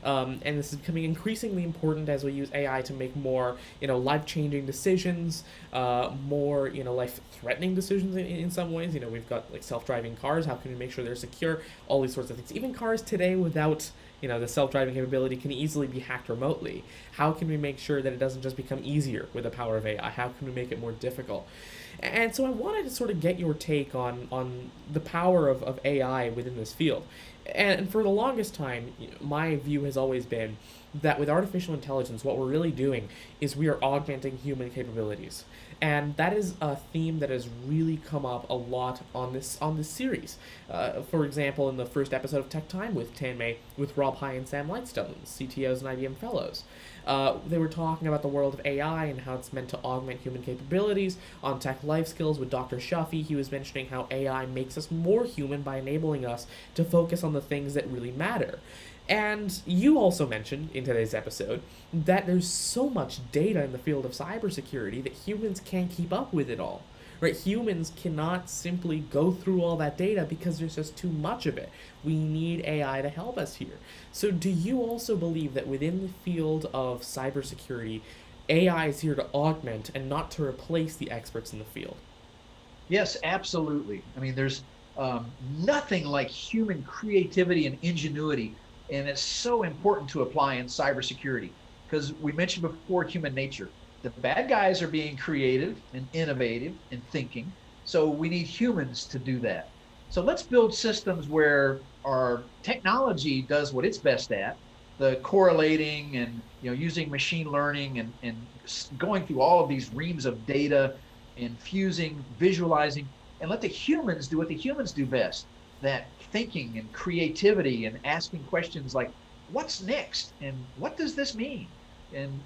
And this is becoming increasingly important as we use AI to make more, life-changing decisions, more, life-threatening decisions in some ways. We've got like self-driving cars. How can we make sure they're secure? All these sorts of things. Even cars today without, the self-driving capability can easily be hacked remotely. How can we make sure that it doesn't just become easier with the power of AI? How can we make it more difficult? And so I wanted to sort of get your take on the power of AI within this field. And for the longest time, my view has always been that with artificial intelligence, what we're really doing is we are augmenting human capabilities. And that is a theme that has really come up a lot on this series. For example, in the first episode of Tech Time with Tanmay, with Rob High and Sam Lightstone, CTOs and IBM fellows. They were talking about the world of AI and how it's meant to augment human capabilities. On Tech Life Skills with Dr. Shuffy, he was mentioning how AI makes us more human by enabling us to focus on the things that really matter. And you also mentioned in today's episode that there's so much data in the field of cybersecurity that humans can't keep up with it all. Right? Humans cannot simply go through all that data because there's just too much of it. We need AI to help us here. So do you also believe that within the field of cybersecurity, AI is here to augment and not to replace the experts in the field? Yes, absolutely. I mean, there's nothing like human creativity and ingenuity, and it's so important to apply in cybersecurity because we mentioned before human nature. The bad guys are being creative and innovative and thinking, so we need humans to do that. So let's build systems where our technology does what it's best at, the correlating and using machine learning and going through all of these reams of data and fusing, visualizing, and let the humans do what the humans do best, that thinking and creativity and asking questions like, what's next? And what does this mean? And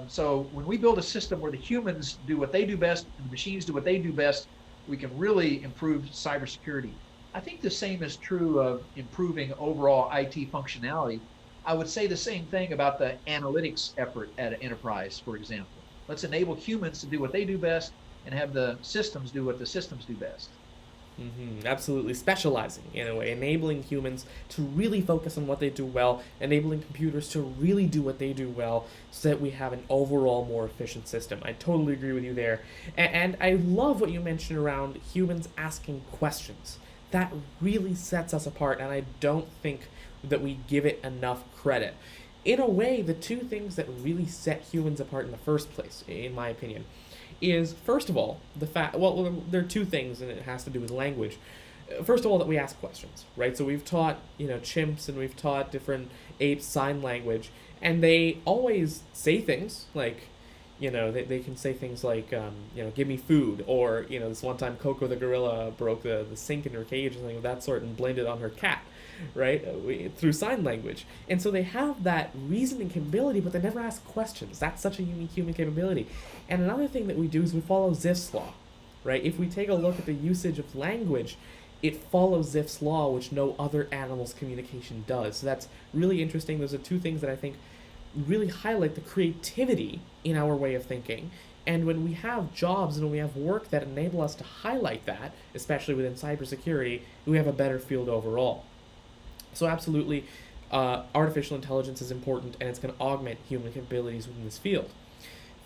so when we build a system where the humans do what they do best and the machines do what they do best, we can really improve cybersecurity. I think the same is true of improving overall IT functionality. I would say the same thing about the analytics effort at an enterprise, for example. Let's enable humans to do what they do best and have the systems do what the systems do best. Absolutely, specializing in a way, enabling humans to really focus on what they do well, enabling computers to really do what they do well, so that we have an overall more efficient system. I totally agree with you there. And I love what you mentioned around humans asking questions. That really sets us apart, and I don't think that we give it enough credit. In a way, the two things that really set humans apart in the first place, in my opinion, is, first of all, the fact, well, there are two things, and it has to do with language. First of all, that we ask questions, right? So we've taught, chimps and we've taught different apes sign language, and they always say things like, they can say things like, give me food, or, this one time Coco the gorilla broke the sink in her cage or something of that sort and blamed it on her cat, right? Through sign language. And so they have that reasoning capability, but they never ask questions. That's such a unique human capability. And another thing that we do is we follow Zipf's law, right? If we take a look at the usage of language, it follows Zipf's law, which no other animal's communication does. So that's really interesting. Those are two things that I think really highlight the creativity in our way of thinking. And when we have jobs and when we have work that enable us to highlight that, especially within cybersecurity, we have a better field overall. So absolutely, artificial intelligence is important, and it's going to augment human capabilities within this field.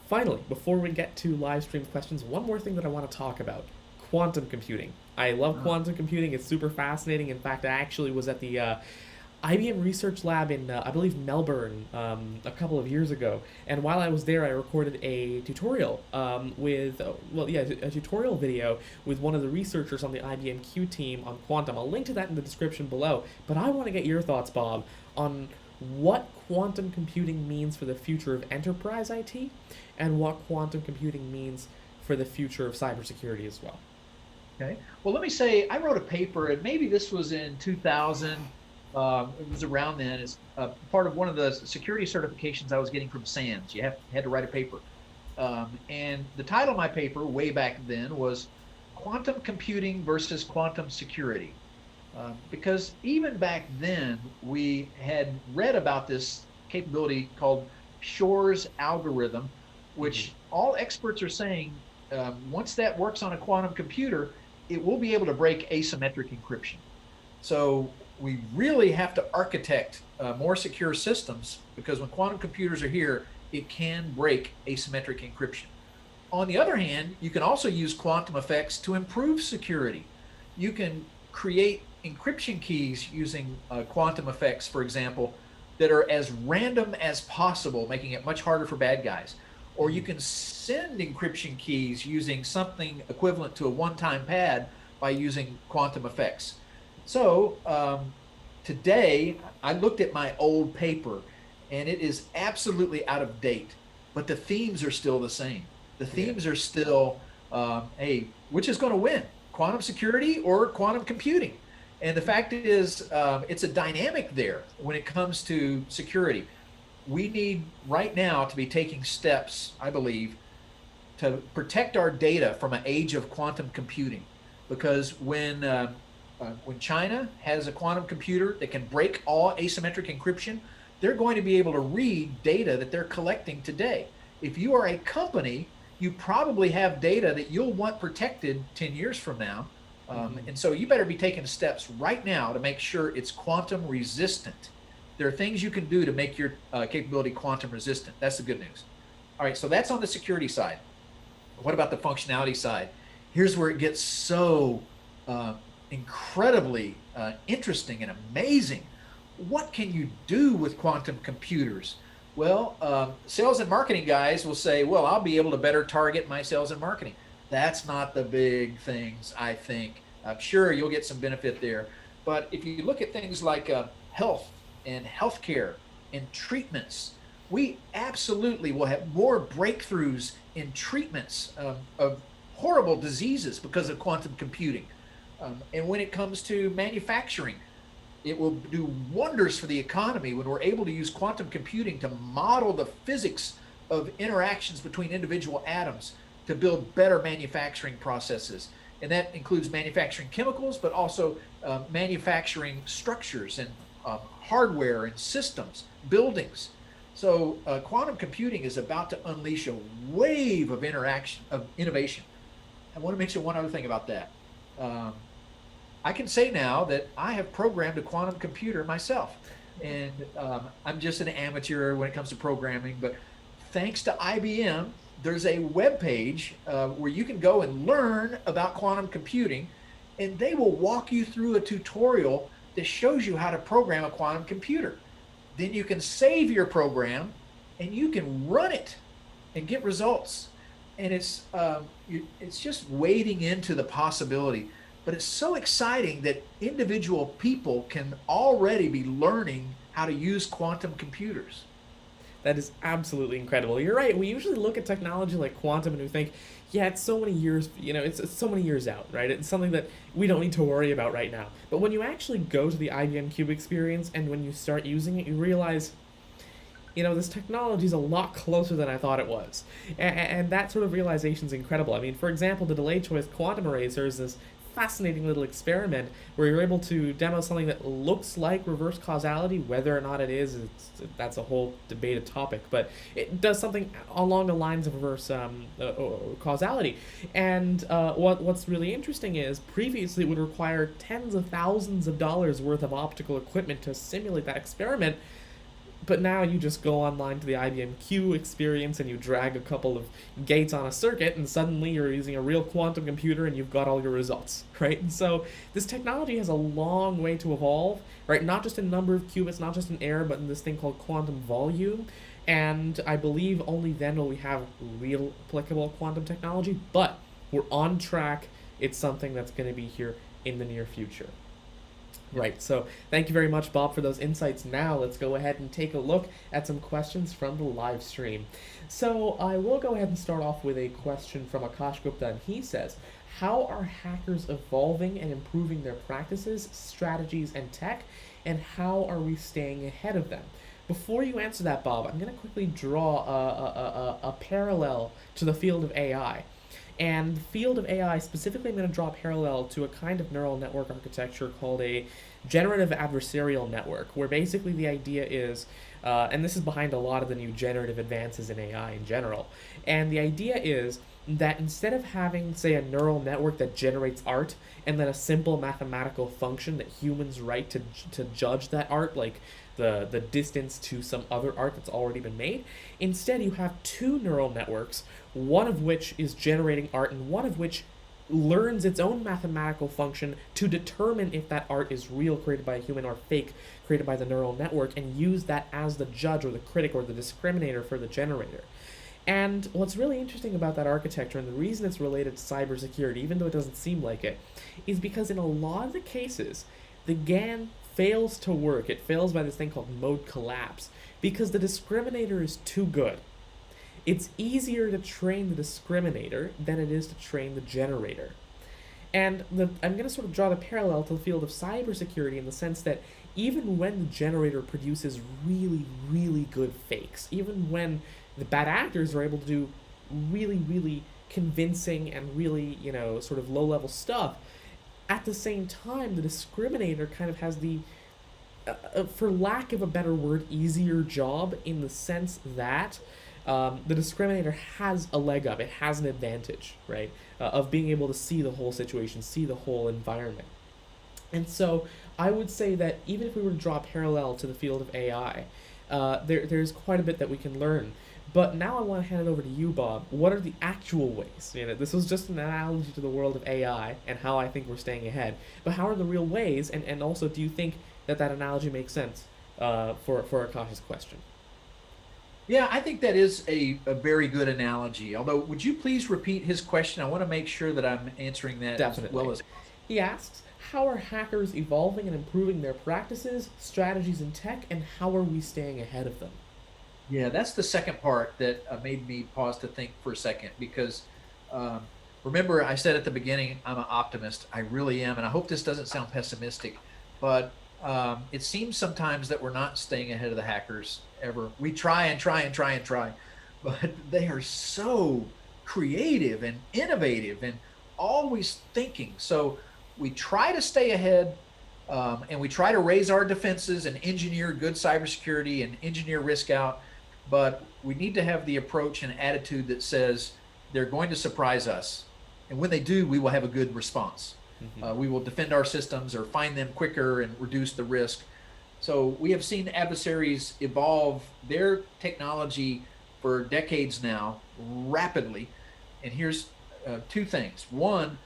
Finally, before we get to live stream questions, one more thing that I want to talk about: quantum computing. I love quantum computing. It's super fascinating. In fact, I actually was at the IBM Research Lab in, I believe, Melbourne a couple of years ago. And while I was there, I recorded a tutorial a tutorial video with one of the researchers on the IBM Q team on quantum. I'll link to that in the description below. But I want to get your thoughts, Bob, on what quantum computing means for the future of enterprise IT and what quantum computing means for the future of cybersecurity as well. Okay. Well, let me say I wrote a paper, and maybe this was in 2000. It was around then. As part of one of the security certifications I was getting from SANS. You had to write a paper, and the title of my paper way back then was "Quantum Computing versus Quantum Security," because even back then we had read about this capability called Shor's algorithm, which all experts are saying once that works on a quantum computer, it will be able to break asymmetric encryption. So we really have to architect more secure systems, because when quantum computers are here, it can break asymmetric encryption. On the other hand, you can also use quantum effects to improve security. You can create encryption keys using quantum effects, for example, that are as random as possible, making it much harder for bad guys. Or you can send encryption keys using something equivalent to a one-time pad by using quantum effects. So today I looked at my old paper, and it is absolutely out of date, but the themes are still the same. The themes are still, hey, which is going to win, quantum security or quantum computing? And the fact is, it's a dynamic there when it comes to security. We need right now to be taking steps, I believe, to protect our data from an age of quantum computing, because when China has a quantum computer that can break all asymmetric encryption, they're going to be able to read data that they're collecting today. If you are a company, you probably have data that you'll want protected 10 years from now. And so you better be taking steps right now to make sure it's quantum resistant. There are things you can do to make your capability quantum resistant. That's the good news. All right, so that's on the security side. What about the functionality side? Here's where it gets so incredibly interesting and amazing. What can you do with quantum computers? Well, sales and marketing guys will say, well, I'll be able to better target my sales and marketing. That's not the big things, I think. Sure, you'll get some benefit there. But if you look at things like health and healthcare and treatments, we absolutely will have more breakthroughs in treatments of horrible diseases because of quantum computing. And when it comes to manufacturing, it will do wonders for the economy when we're able to use quantum computing to model the physics of interactions between individual atoms to build better manufacturing processes. And that includes manufacturing chemicals, but also manufacturing structures and hardware and systems, buildings. So quantum computing is about to unleash a wave of innovation. I want to mention one other thing about that. I can say now that I have programmed a quantum computer myself, and I'm just an amateur when it comes to programming, but thanks to IBM, there's a web page where you can go and learn about quantum computing, and they will walk you through a tutorial that shows you how to program a quantum computer. Then you can save your program and you can run it and get results. And it's just wading into the possibility. But it's so exciting that individual people can already be learning how to use quantum computers. That is absolutely incredible. You're right. We usually look at technology like quantum and we think, yeah, it's so many years, it's so many years out, right? It's something that we don't need to worry about right now. But when you actually go to the IBM Cube experience and when you start using it, you realize, this technology is a lot closer than I thought it was. And that sort of realization is incredible. I mean, for example, the delay choice quantum eraser is this fascinating little experiment where you're able to demo something that looks like reverse causality. Whether or not it is, that's a whole debated topic, but it does something along the lines of reverse causality. And what's really interesting is previously it would require tens of thousands of dollars worth of optical equipment to simulate that experiment. But now you just go online to the IBM Q experience and you drag a couple of gates on a circuit, and suddenly you're using a real quantum computer and you've got all your results, right? And so this technology has a long way to evolve, right? Not just in number of qubits, not just in error, but in this thing called quantum volume. And I believe only then will we have real applicable quantum technology, but we're on track. It's something that's going to be here in the near future. Right, so thank you very much, Bob, for those insights. Now let's go ahead and take a look at some questions from the live stream. So I will go ahead and start off with a question from Akash Gupta, and he says, how are hackers evolving and improving their practices, strategies, and tech, and how are we staying ahead of them? Before you answer that, Bob, I'm going to quickly draw a parallel to the field of AI. And the field of AI, specifically, I'm going to draw a parallel to a kind of neural network architecture called a generative adversarial network, where basically the idea is, and this is behind a lot of the new generative advances in AI in general, and the idea is that instead of having, say, a neural network that generates art and then a simple mathematical function that humans write to judge that art, like the distance to some other art that's already been made, instead you have two neural networks, one of which is generating art and one of which learns its own mathematical function to determine if that art is real, created by a human, or fake, created by the neural network, and use that as the judge or the critic or the discriminator for the generator. And what's really interesting about that architecture, and the reason it's related to cybersecurity, even though it doesn't seem like it, is because in a lot of the cases, the GAN fails to work. It fails by this thing called mode collapse, because the discriminator is too good. It's easier to train the discriminator than it is to train the generator. And I'm going to sort of draw the parallel to the field of cybersecurity in the sense that even when the generator produces really, really good fakes, even when the bad actors are able to do really, really convincing and really, sort of low-level stuff, at the same time, the discriminator kind of has the, for lack of a better word, easier job, in the sense that the discriminator has a leg up. It has an advantage, right, of being able to see the whole situation, see the whole environment. And so I would say that even if we were to draw a parallel to the field of AI, there's quite a bit that we can learn. But now I want to hand it over to you, Bob. What are the actual ways? This was just an analogy to the world of AI and how I think we're staying ahead. But how are the real ways? And also, do you think that analogy makes sense for Akash's question? Yeah, I think that is a very good analogy. Although, would you please repeat his question? I want to make sure that I'm answering that Definitely. as well as. He asks, how are hackers evolving and improving their practices, strategies, and tech, and how are we staying ahead of them? Yeah, that's the second part that made me pause to think for a second, because remember I said at the beginning, I'm an optimist. I really am. And I hope this doesn't sound pessimistic, but it seems sometimes that we're not staying ahead of the hackers ever. We try and try and try and try, but they are so creative and innovative and always thinking. So we try to stay ahead, and we try to raise our defenses and engineer good cybersecurity and engineer risk out. But we need to have the approach and attitude that says they're going to surprise us. And when they do, we will have a good response. Mm-hmm. We will defend our systems or find them quicker and reduce the risk. So we have seen adversaries evolve their technology for decades now, rapidly. And here's two things. One,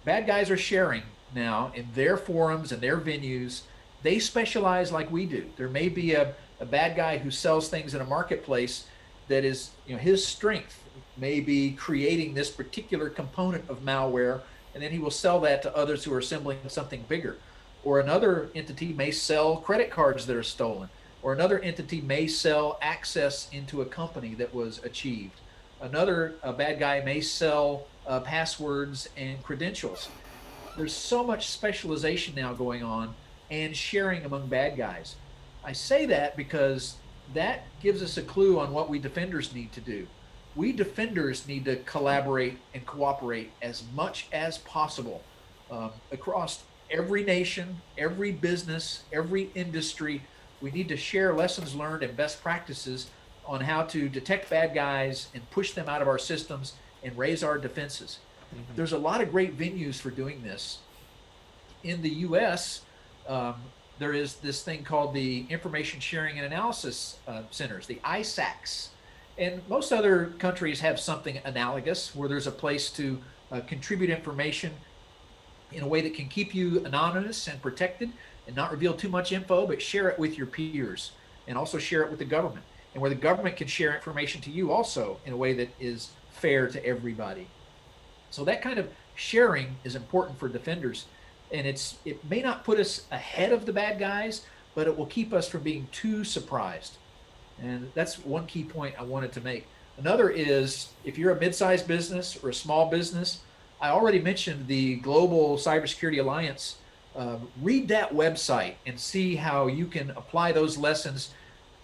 bad guys are sharing now in their forums and their venues. They specialize like we do. There may be a bad guy who sells things in a marketplace that is, his strength may be creating this particular component of malware, and then he will sell that to others who are assembling something bigger. Or another entity may sell credit cards that are stolen, or another entity may sell access into a company that was achieved. Another bad guy may sell passwords and credentials. There's so much specialization now going on and sharing among bad guys. I say that because that gives us a clue on what we defenders need to do. We defenders need to collaborate and cooperate as much as possible across every nation, every business, every industry. We need to share lessons learned and best practices on how to detect bad guys and push them out of our systems and raise our defenses. Mm-hmm. There's a lot of great venues for doing this. In the U.S., there is this thing called the Information Sharing and Analysis Centers, the ISACs. And most other countries have something analogous where there's a place to contribute information in a way that can keep you anonymous and protected and not reveal too much info, but share it with your peers and also share it with the government. And where the government can share information to you also in a way that is fair to everybody. So that kind of sharing is important for defenders. And it may not put us ahead of the bad guys, but it will keep us from being too surprised. And that's one key point I wanted to make. Another is if you're a mid-sized business or a small business, I already mentioned the Global Cybersecurity Alliance. Read that website and see how you can apply those lessons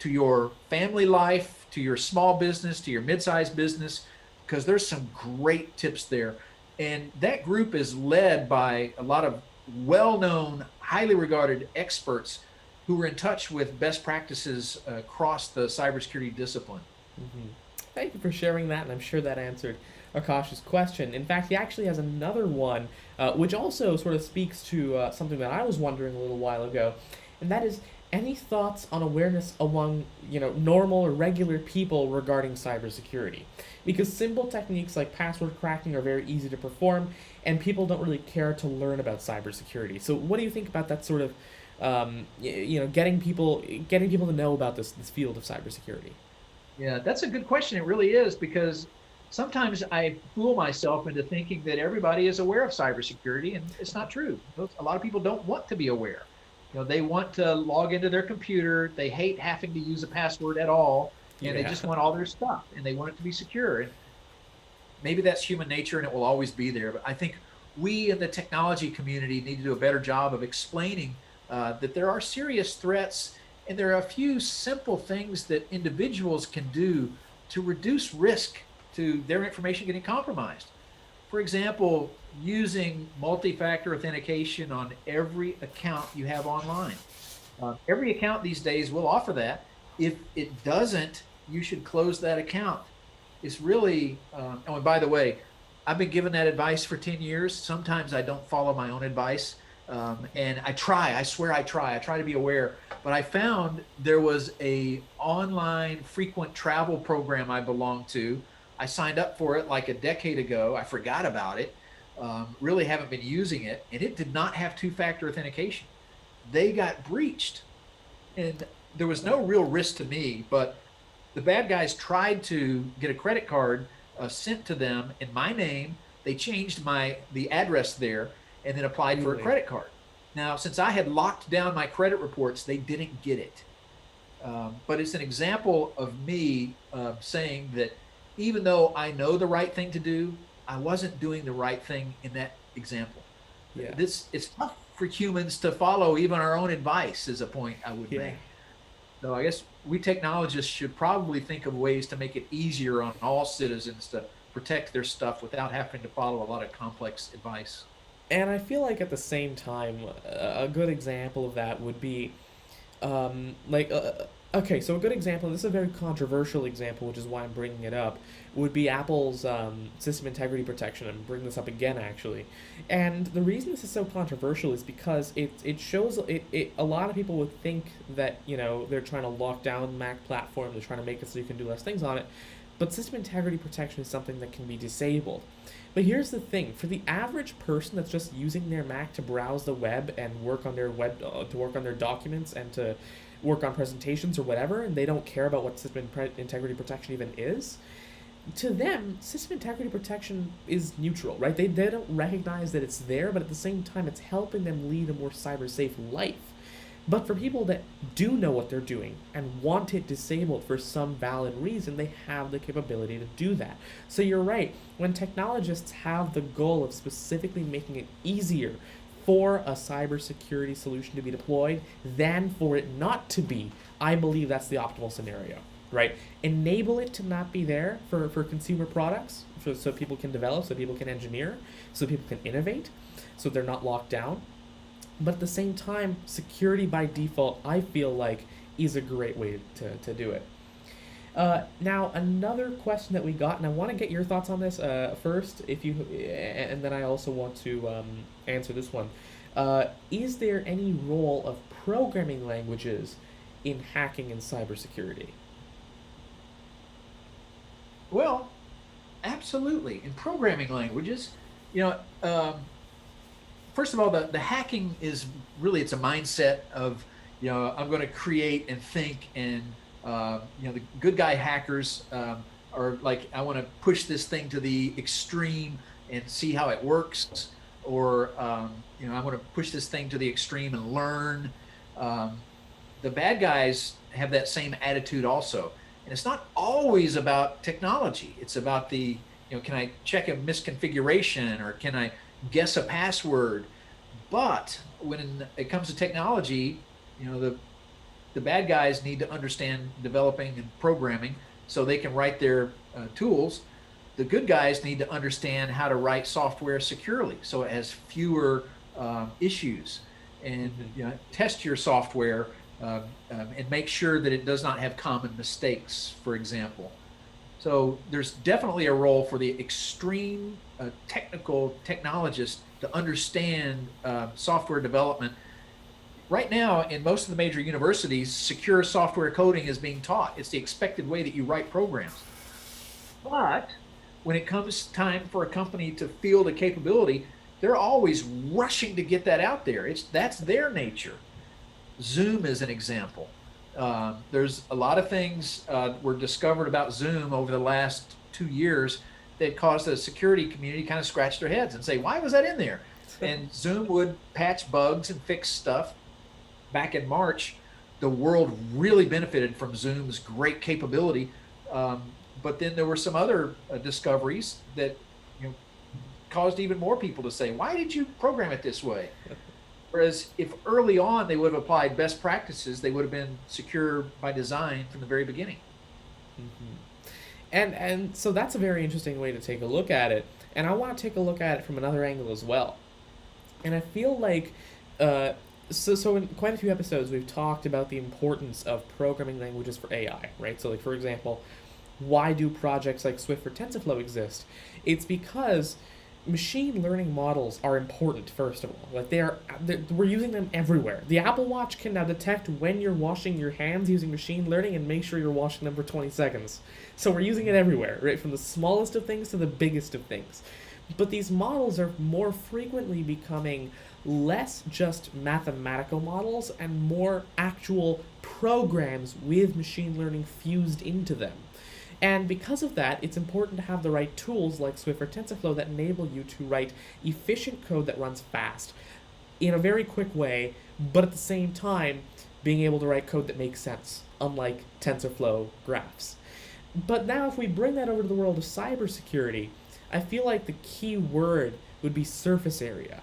to your family life, to your small business, to your mid-sized business, because there's some great tips there. And that group is led by a lot of well-known, highly regarded experts who are in touch with best practices across the cybersecurity discipline. Mm-hmm. Thank you for sharing that, and I'm sure that answered Akash's question. In fact, he actually has another one, which also sort of speaks to something that I was wondering a little while ago, and that is any thoughts on awareness among normal or regular people regarding cybersecurity? Because simple techniques like password cracking are very easy to perform, and people don't really care to learn about cybersecurity. So, what do you think about that sort of, getting people to know about this field of cybersecurity? Yeah, that's a good question. It really is, because sometimes I fool myself into thinking that everybody is aware of cybersecurity, and it's not true. A lot of people don't want to be aware. They want to log into their computer. They hate having to use a password at all, and they just want all their stuff, and they want it to be secure. And maybe that's human nature, and it will always be there. But I think we in the technology community need to do a better job of explaining that there are serious threats, and there are a few simple things that individuals can do to reduce risk to their information getting compromised. For example, using multi-factor authentication on every account you have online. Every account these days will offer that. If it doesn't, you should close that account. It's really, oh, and by the way, I've been given that advice for 10 years. Sometimes I don't follow my own advice. And I swear I try to be aware, but I found there was a online frequent travel program I belonged to. I signed up for it like a decade ago. I forgot about it. Really haven't been using it, and it did not have two-factor authentication. They got breached, and there was no real risk to me, but the bad guys tried to get a credit card sent to them in my name. They changed the address there and then applied for a credit card. Now, since I had locked down my credit reports, they didn't get it. But it's an example of me saying that even though I know the right thing to do, I wasn't doing the right thing in that example. Yeah. It's tough for humans to follow even our own advice, is a point I would make. So I guess we technologists should probably think of ways to make it easier on all citizens to protect their stuff without having to follow a lot of complex advice. And I feel like at the same time, a good example of that would be, okay, so a good example, and this is a very controversial example, which is why I'm bringing it up, would be Apple's system integrity protection. I'm bringing this up again, actually. And the reason this is so controversial is because it shows, a lot of people would think that, they're trying to lock down the Mac platform, they're trying to make it so you can do less things on it, but system integrity protection is something that can be disabled. But here's the thing, for the average person that's just using their Mac to browse the web and work on their to work on their documents and to work on presentations or whatever, and they don't care about what system integrity protection even is, to them, system integrity protection is neutral, right? They don't recognize that it's there, but at the same time, it's helping them lead a more cyber-safe life. But for people that do know what they're doing and want it disabled for some valid reason, they have the capability to do that. So you're right, when technologists have the goal of specifically making it easier for a cybersecurity solution to be deployed than for it not to be, I believe that's the optimal scenario, right? Enable it to not be there for consumer products, so people can develop, so people can engineer, so people can innovate, so they're not locked down. But at the same time, security by default, I feel like, is a great way to do it. Now, another question that we got, and I want to get your thoughts on this first, and then I also want to answer this one. Is there any role of programming languages in hacking and cybersecurity? Well, absolutely. In programming languages, you know, first of all, the hacking is really, it's a mindset of, I'm going to create and think, and the good guy hackers are like, I want to push this thing to the extreme and see how it works, or I want to push this thing to the extreme and learn. The bad guys have that same attitude also, and it's not always about technology. It's about can I check a misconfiguration, or can I guess a password? But when it comes to technology, the bad guys need to understand developing and programming so they can write their tools. The good guys need to understand how to write software securely so it has fewer issues, and test your software and make sure that it does not have common mistakes, for example. So there's definitely a role for the extreme technical technologist to understand software development. Right now, in most of the major universities, secure software coding is being taught. It's the expected way that you write programs. But when it comes time for a company to field a capability, they're always rushing to get that out there. That's their nature. Zoom is an example. There's a lot of things were discovered about Zoom over the last 2 years that caused the security community kind of scratch their heads and say, why was that in there? And Zoom would patch bugs and fix stuff. Back in March, the world really benefited from Zoom's great capability. But then there were some other discoveries that caused even more people to say, why did you program it this way? Whereas if early on they would have applied best practices, they would have been secure by design from the very beginning. Mm-hmm. And so that's a very interesting way to take a look at it. And I want to take a look at it from another angle as well. And I feel like, so in quite a few episodes, we've talked about the importance of programming languages for AI, right? So like, for example, why do projects like Swift or TensorFlow exist? It's because machine learning models are important, first of all. Like we're using them everywhere. The Apple Watch can now detect when you're washing your hands using machine learning and make sure you're washing them for 20 seconds. So we're using it everywhere, right? From the smallest of things to the biggest of things. But these models are more frequently becoming less just mathematical models and more actual programs with machine learning fused into them. And because of that, it's important to have the right tools like Swift or TensorFlow that enable you to write efficient code that runs fast in a very quick way, but at the same time, being able to write code that makes sense, unlike TensorFlow graphs. But now if we bring that over to the world of cybersecurity, I feel like the key word would be surface area.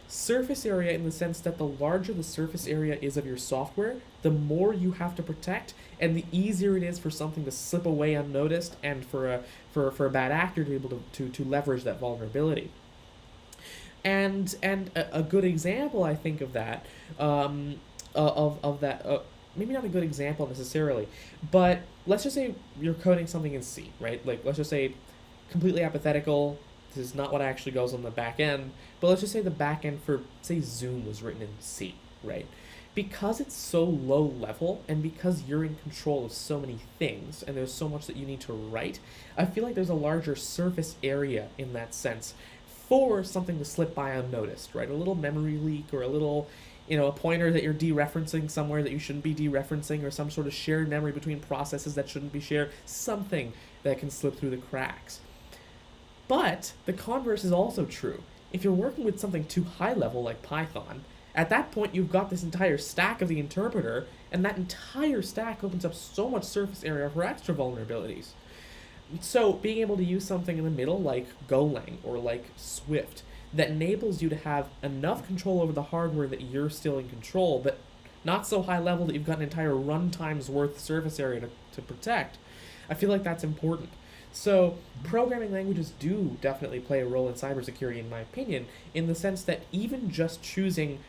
Surface area in the sense that the larger the surface area is of your software, the more you have to protect, and the easier it is for something to slip away unnoticed, and for a bad actor to be able to leverage that vulnerability. And a good example, I think, of that, maybe not a good example necessarily, but let's just say you're coding something in C, right? Like, let's just say completely hypothetical. This is not what actually goes on the back end, but let's just say the back end for, say, Zoom was written in C, right? Because it's so low level, and because you're in control of so many things, and there's so much that you need to write, I feel like there's a larger surface area in that sense for something to slip by unnoticed, right? A little memory leak, or a little, a pointer that you're dereferencing somewhere that you shouldn't be dereferencing, or some sort of shared memory between processes that shouldn't be shared, something that can slip through the cracks. But the converse is also true. If you're working with something too high level like Python, at that point you've got this entire stack of the interpreter, and that entire stack opens up so much surface area for extra vulnerabilities. So being able to use something in the middle like Golang or like Swift that enables you to have enough control over the hardware that you're still in control, but not so high level that you've got an entire runtime's worth surface area to protect, I feel like that's important. So programming languages do definitely play a role in cybersecurity, in my opinion, in the sense that even just choosing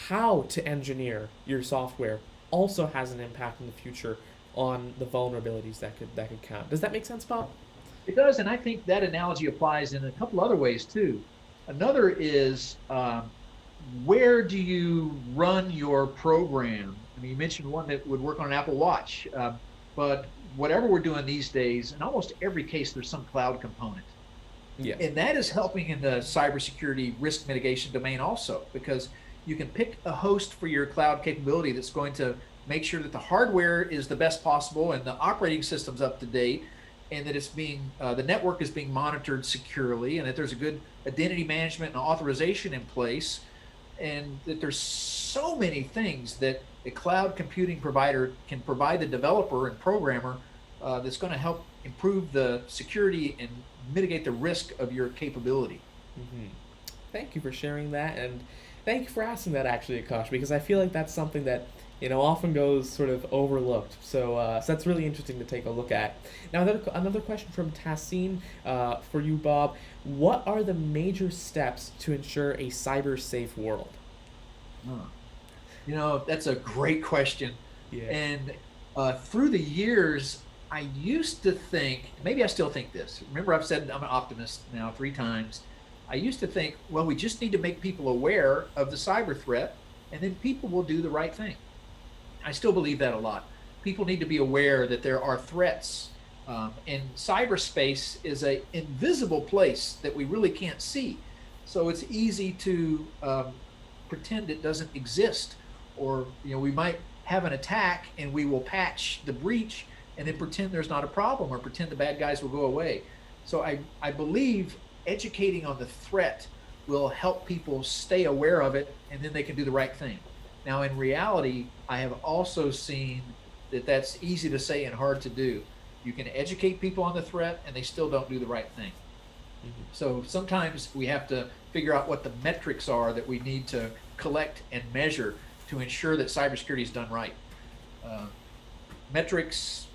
how to engineer your software also has an impact in the future on the vulnerabilities that could count. Does that make sense, Bob? It does, and I think that analogy applies in a couple other ways too. Another is where do you run your program? I mean, you mentioned one that would work on an Apple Watch, but whatever we're doing these days, in almost every case, there's some cloud component. Yes. And that is helping in the cybersecurity risk mitigation domain also, because you can pick a host for your cloud capability that's going to make sure that the hardware is the best possible and the operating system's up to date, and that it's being the network is being monitored securely, and that there's a good identity management and authorization in place, and that there's so many things that a cloud computing provider can provide the developer and programmer that's going to help improve the security and mitigate the risk of your capability. Hmm. Thank you for sharing that, and thank you for asking that actually, Akash, because I feel like that's something that often goes sort of overlooked. So that's really interesting to take a look at. Now, another question from Tassin for you, Bob. What are the major steps to ensure a cyber safe world? Huh. That's a great question. Yeah. And through the years, I used to think, maybe I still think this. Remember, I've said I'm an optimist now 3 times. I used to think, well, we just need to make people aware of the cyber threat, and then people will do the right thing. I still believe that a lot. People need to be aware that there are threats. And cyberspace is an invisible place that we really can't see. So it's easy to pretend it doesn't exist. Or we might have an attack and we will patch the breach and then pretend there's not a problem, or pretend the bad guys will go away. So I believe educating on the threat will help people stay aware of it, and then they can do the right thing. Now, in reality, I have also seen that that's easy to say and hard to do. You can educate people on the threat and they still don't do the right thing. Hmm. So sometimes we have to figure out what the metrics are that we need to collect and measure to ensure that cybersecurity is done right. Uh, Metrics,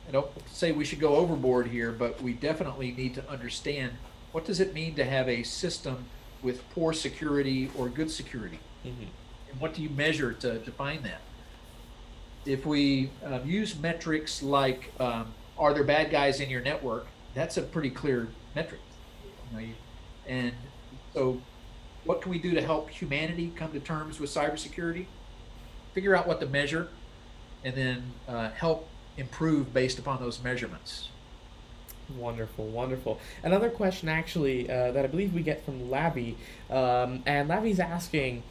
I don't say we should go overboard here, but we definitely need to understand, what does it mean to have a system with poor security or good security? Hmm. And what do you measure to define that? If we use metrics like, are there bad guys in your network? That's a pretty clear metric. And so what can we do to help humanity come to terms with cybersecurity? Figure out what to measure, and then help improve based upon those measurements. Wonderful, wonderful. Another question, actually, that I believe we get from Lavi, and Lavi's asking,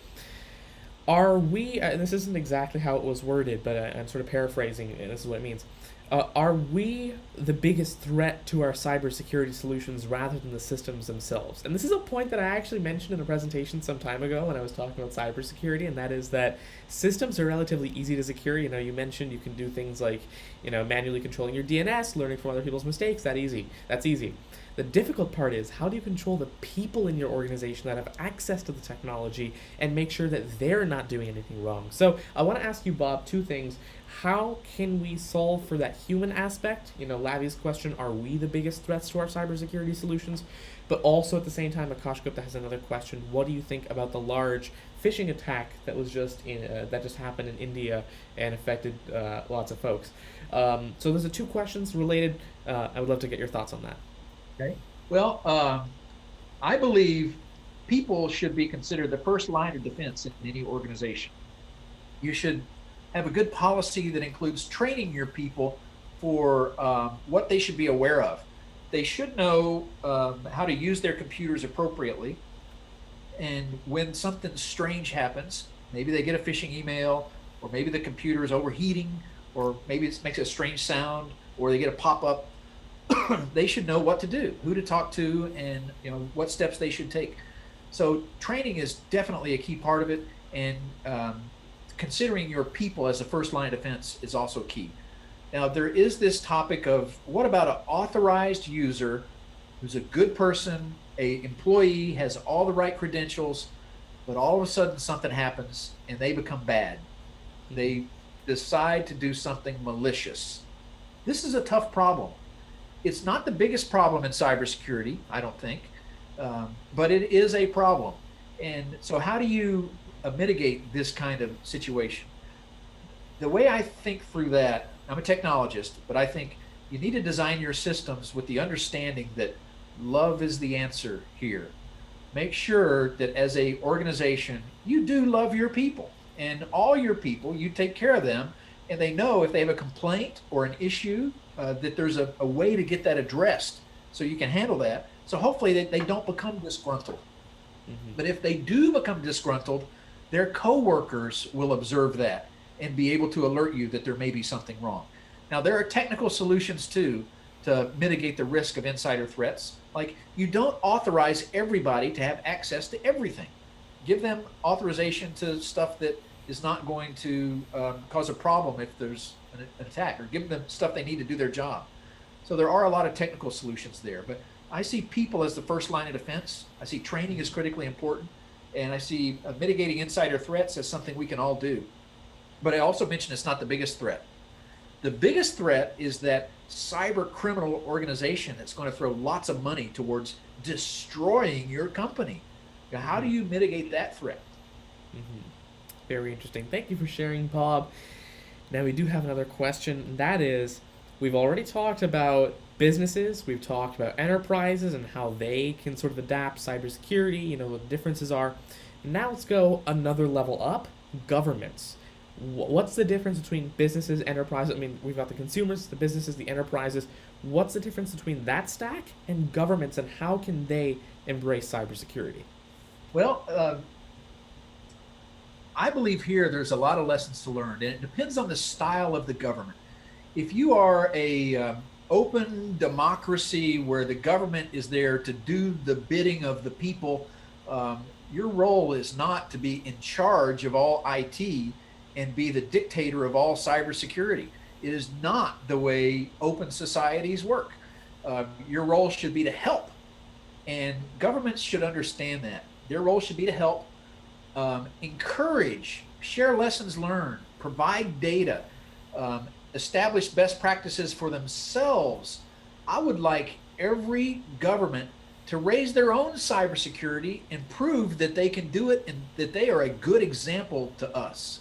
are we, this isn't exactly how it was worded, but I'm sort of paraphrasing, and this is what it means. Are we the biggest threat to our cybersecurity solutions rather than the systems themselves? And this is a point that I actually mentioned in a presentation some time ago when I was talking about cybersecurity, and that is that systems are relatively easy to secure. You mentioned you can do things like, manually controlling your DNS, learning from other people's mistakes. That's easy. The difficult part is, how do you control the people in your organization that have access to the technology and make sure that they're not doing anything wrong? So I want to ask you, Bob, 2 things. How can we solve for that human aspect? Lavi's question, are we the biggest threats to our cybersecurity solutions? But also at the same time, Akash Gupta has another question. What do you think about the large phishing attack that was just happened in India and affected lots of folks? So those are 2 questions related. I would love to get your thoughts on that. Okay. Well, I believe people should be considered the first line of defense in any organization. You should have a good policy that includes training your people for what they should be aware of. They should know how to use their computers appropriately. And when something strange happens, maybe they get a phishing email, or maybe the computer is overheating, or maybe it makes a strange sound, or they get a pop-up, they should know what to do, who to talk to, and what steps they should take. So training is definitely a key part of it, and considering your people as the first line of defense is also key. Now, there is this topic of, what about an authorized user who's a good person, a employee, has all the right credentials, but all of a sudden something happens and they become bad. They decide to do something malicious. This is a tough problem. It's not the biggest problem in cybersecurity, I don't think, but it is a problem. And so how do you mitigate this kind of situation? The way I think through that, I'm a technologist, but I think you need to design your systems with the understanding that love is the answer here. make sure that as a organization, you do love your people, and all your people, you take care of them, and they know if they have a complaint or an issue, that there's a way to get that addressed so you can handle that. So hopefully they don't become disgruntled. Hmm. But if they do become disgruntled, their coworkers will observe that and be able to alert you that there may be something wrong. Now, there are technical solutions too to mitigate the risk of insider threats. Like, you don't authorize everybody to have access to everything. Give them authorization to stuff that is not going to cause a problem if there's an attack, or give them stuff they need to do their job. So there are a lot of technical solutions there, but I see people as the first line of defense. I see training as critically important, and I see mitigating insider threats as something we can all do. But I also mentioned it's not the biggest threat. The biggest threat is that cyber criminal organization that's going to throw lots of money towards destroying your company. Now, how do you mitigate that threat? Hmm. Very interesting. Thank you for sharing, Bob. Now we do have another question, and that is, we've already talked about businesses, we've talked about enterprises and how they can sort of adapt cybersecurity, what the differences are. Now let's go another level up, governments. What's the difference between businesses, enterprises? I mean, we've got the consumers, the businesses, the enterprises. What's the difference between that stack and governments, and how can they embrace cybersecurity? Well, I believe here there's a lot of lessons to learn, and it depends on the style of the government. If you are a open democracy where the government is there to do the bidding of the people, your role is not to be in charge of all IT and be the dictator of all cybersecurity. It is not the way open societies work. Your role should be to help, and governments should understand that. Their role should be to help, encourage, share lessons learned, provide data, establish best practices for themselves. I would like every government to raise their own cybersecurity and prove that they can do it and that they are a good example to us.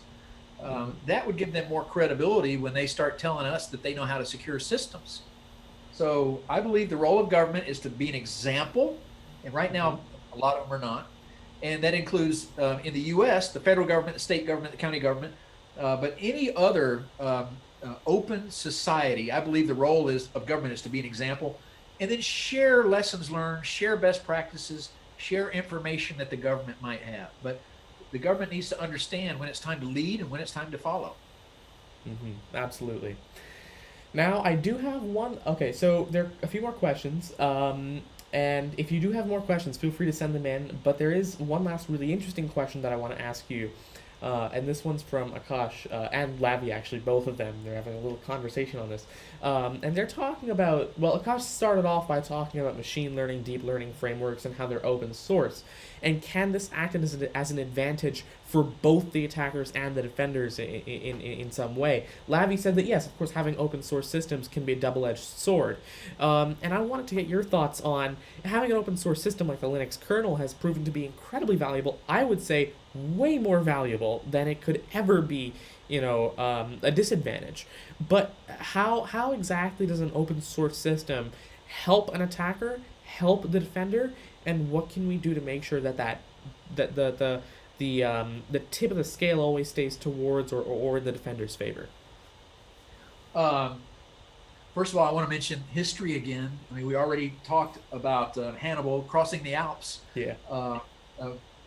That would give them more credibility when they start telling us that they know how to secure systems. So I believe the role of government is to be an example, and right now a lot of them are not. And that includes in the U.S. the federal government, the state government, the county government, but any other open society. I believe the role of government is to be an example, and then share lessons learned, share best practices, share information that the government might have. But the government needs to understand when it's time to lead and when it's time to follow. Absolutely. Now, I do have one. Okay, so there are a few more questions. And if you do have more questions, feel free to send them in. But there is one last really interesting question that I want to ask you. And this one's from Akash and Lavi, actually, both of them. They're having a little conversation on this. And they're talking about, well, Akash started off by talking about machine learning, deep learning frameworks, and how they're open source. And can this act as an advantage for both the attackers and the defenders in some way? Lavi said that yes, of course, having open source systems can be a double-edged sword. And I wanted to get your thoughts on having an open source system like the Linux kernel has proven to be incredibly valuable. I would say way more valuable than it could ever be, a disadvantage. But how exactly does an open source system help an attacker, help the defender, and what can we do to make sure that the tip of the scale always stays towards or in the defender's favor? Um, First of all, I want to mention history again. I mean, we already talked about Hannibal crossing the Alps. Yeah. Uh,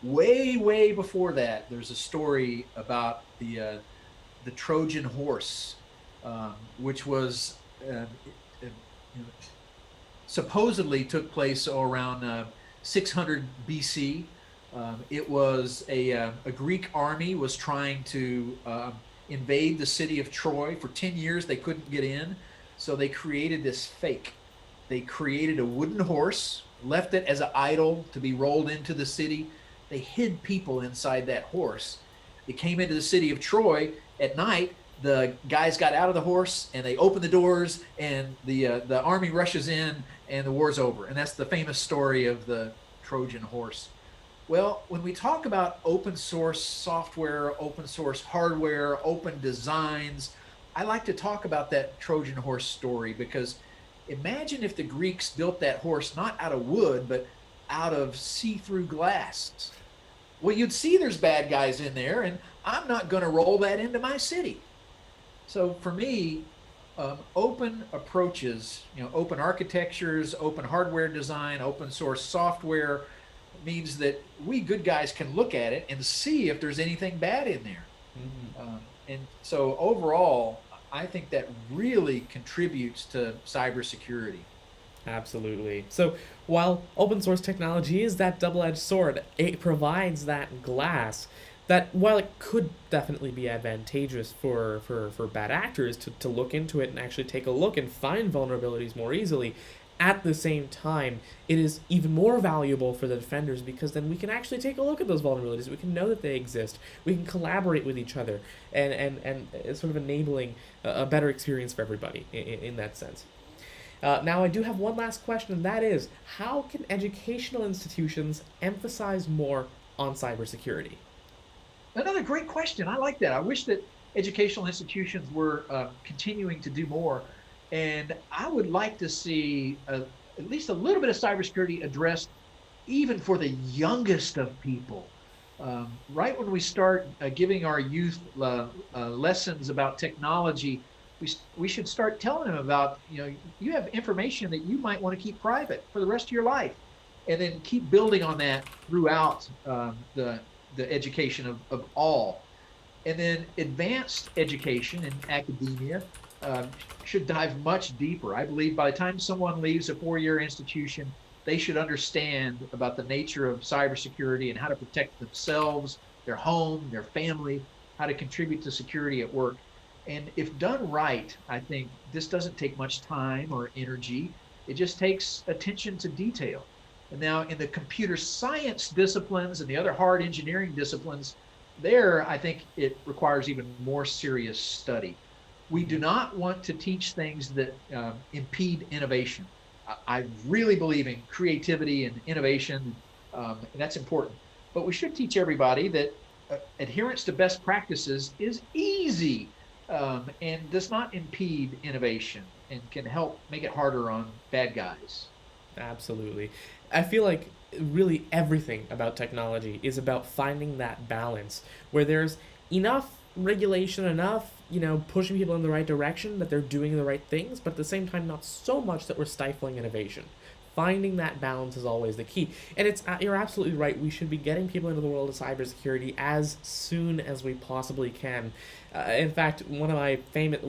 way before that, there's a story about the Trojan horse, which was you know, supposedly took place around 600 BC. It was a Greek army was trying to invade the city of Troy. For 10 years, they couldn't get in, so they created this fake. They created a wooden horse, left it as an idol to be rolled into the city. They hid people inside that horse. They came into the city of Troy at night. The guys got out of the horse and they opened the doors, and the army rushes in, and the war's over. And that's the famous story of the Trojan horse. Well, when we talk about open source software, open source hardware, open designs, I like to talk about that Trojan horse story, because imagine if the Greeks built that horse not out of wood, but out of see-through glass. Well, you'd see there's bad guys in there, and I'm not going to roll that into my city. So for me, open approaches, open architectures, open hardware design, open source software means that we good guys can look at it and see if there's anything bad in there. And so overall, I think that really contributes to cybersecurity. Absolutely. So while open source technology is that double-edged sword, it provides that glass that while it could definitely be advantageous for bad actors to look into it and actually take a look and find vulnerabilities more easily, at the same time, it is even more valuable for the defenders because then we can actually take a look at those vulnerabilities. We can know that they exist. We can collaborate with each other and it's sort of enabling a better experience for everybody in that sense. Now, I do have one last question, and that is, how can educational institutions emphasize more on cybersecurity? Another great question. I like that. I wish that educational institutions were continuing to do more. And I would like to see at least a little bit of cybersecurity addressed even for the youngest of people. Right when we start giving our youth lessons about technology, we should start telling them about, you have information that you might want to keep private for the rest of your life, and then keep building on that throughout the education of all. And then advanced education in academia should dive much deeper. I believe by the time someone leaves a four-year institution, they should understand about the nature of cybersecurity and how to protect themselves, their home, their family, how to contribute to security at work. And if done right, I think this doesn't take much time or energy. It just takes attention to detail. And now in the computer science disciplines and the other hard engineering disciplines, there, I think it requires even more serious study. We do not want to teach things that impede innovation. I really believe in creativity and innovation, and that's important. But we should teach everybody that adherence to best practices is easy and does not impede innovation and can help make it harder on bad guys. Absolutely. I feel like really everything about technology is about finding that balance where there's enough regulation, enough, pushing people in the right direction, that they're doing the right things, but at the same time, not so much that we're stifling innovation. Finding that balance is always the key. And you're absolutely right. We should be getting people into the world of cybersecurity as soon as we possibly can. In fact, one of my favorite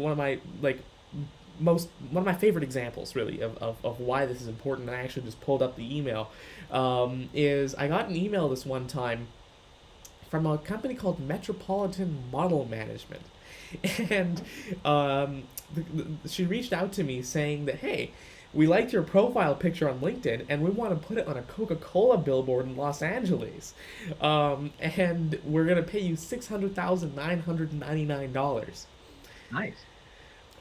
examples, really, of why this is important, and I actually just pulled up the email, is I got an email this one time from a company called Metropolitan Model Management. And she reached out to me saying that, hey, we liked your profile picture on LinkedIn, and we want to put it on a Coca-Cola billboard in Los Angeles. And we're going to pay you $600,999. Nice.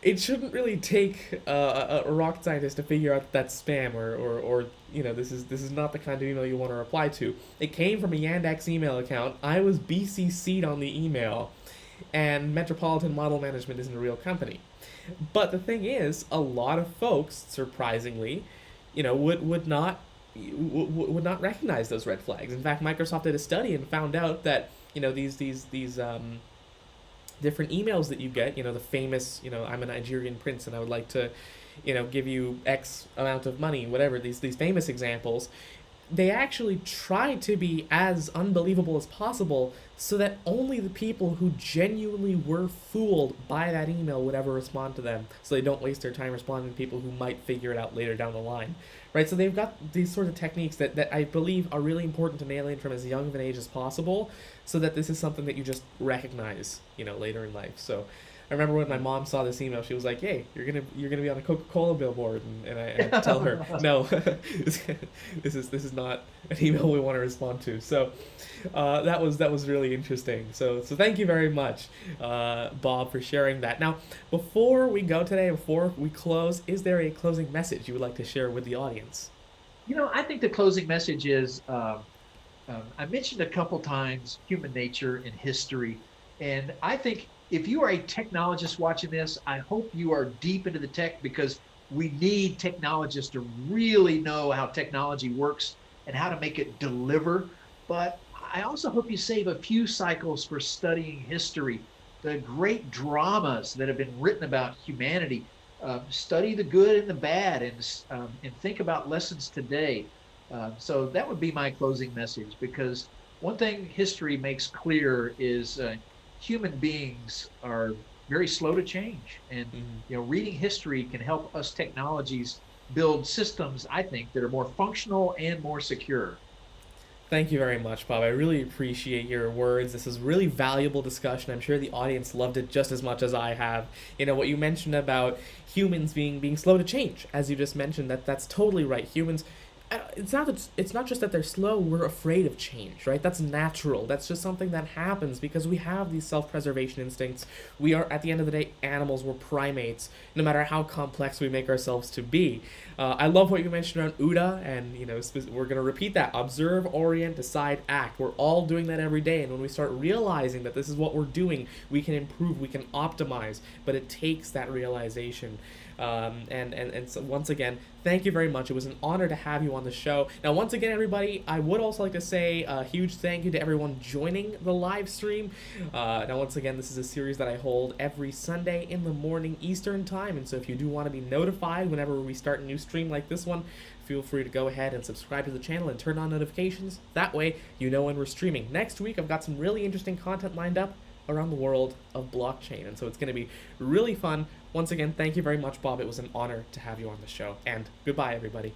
It shouldn't really take a rocket scientist to figure out that's spam or this is not the kind of email you want to reply to. It came from a Yandex email account. I was BCC'd on the email, and Metropolitan Model Management isn't a real company. But the thing is, a lot of folks, surprisingly, would not recognize those red flags. In fact, Microsoft did a study and found out that these different emails that you get, the famous, I'm a Nigerian prince and I would like to, give you X amount of money, whatever, these famous examples, they actually try to be as unbelievable as possible so that only the people who genuinely were fooled by that email would ever respond to them, so they don't waste their time responding to people who might figure it out later down the line. Right? So they've got these sort of techniques that I believe are really important to nail in from as young of an age as possible, so that this is something that you just recognize, later in life. So I remember when my mom saw this email, she was like, "Hey, you're gonna be on a Coca-Cola billboard," and I had to tell her, "No, this is not an email we want to respond to." So that was really interesting. So thank you very much, Bob, for sharing that. Now, before we go today, before we close, is there a closing message you would like to share with the audience? I think the closing message is, I mentioned a couple times human nature and history, and I think if you are a technologist watching this, I hope you are deep into the tech, because we need technologists to really know how technology works and how to make it deliver. But I also hope you save a few cycles for studying history, the great dramas that have been written about humanity. Study the good and the bad, and think about lessons today. So that would be my closing message, because one thing history makes clear is human beings are very slow to change, and Mhm. reading history can help us technologies build systems, I think, that are more functional and more secure. Thank you very much, Bob. I really appreciate your words. This is really valuable discussion. I'm sure the audience loved it just as much as I have. What you mentioned about humans being slow to change, as you just mentioned, that's totally right. Humans, it's not just that they're slow. We're afraid of change, right? That's natural. That's just something that happens because we have these self-preservation instincts. We are, at the end of the day, animals. We're primates, no matter how complex we make ourselves to be. I love what you mentioned around OODA, and we're gonna repeat that: observe, orient, decide, act. We're all doing that every day, and when we start realizing that this is what we're doing, we can improve, we can optimize. But it takes that realization. And so once again, thank you very much. It was an honor to have you on the show. Now, once again, everybody, I would also like to say a huge thank you to everyone joining the live stream. Now, once again, this is a series that I hold every Sunday in the morning Eastern time, and so if you do want to be notified whenever we start a new stream like this one, feel free to go ahead and subscribe to the channel and turn on notifications. That way, you know when we're streaming. Next week, I've got some really interesting content lined up around the world of blockchain, and so it's going to be really fun. Once again, thank you very much, Bob. It was an honor to have you on the show, and goodbye, everybody.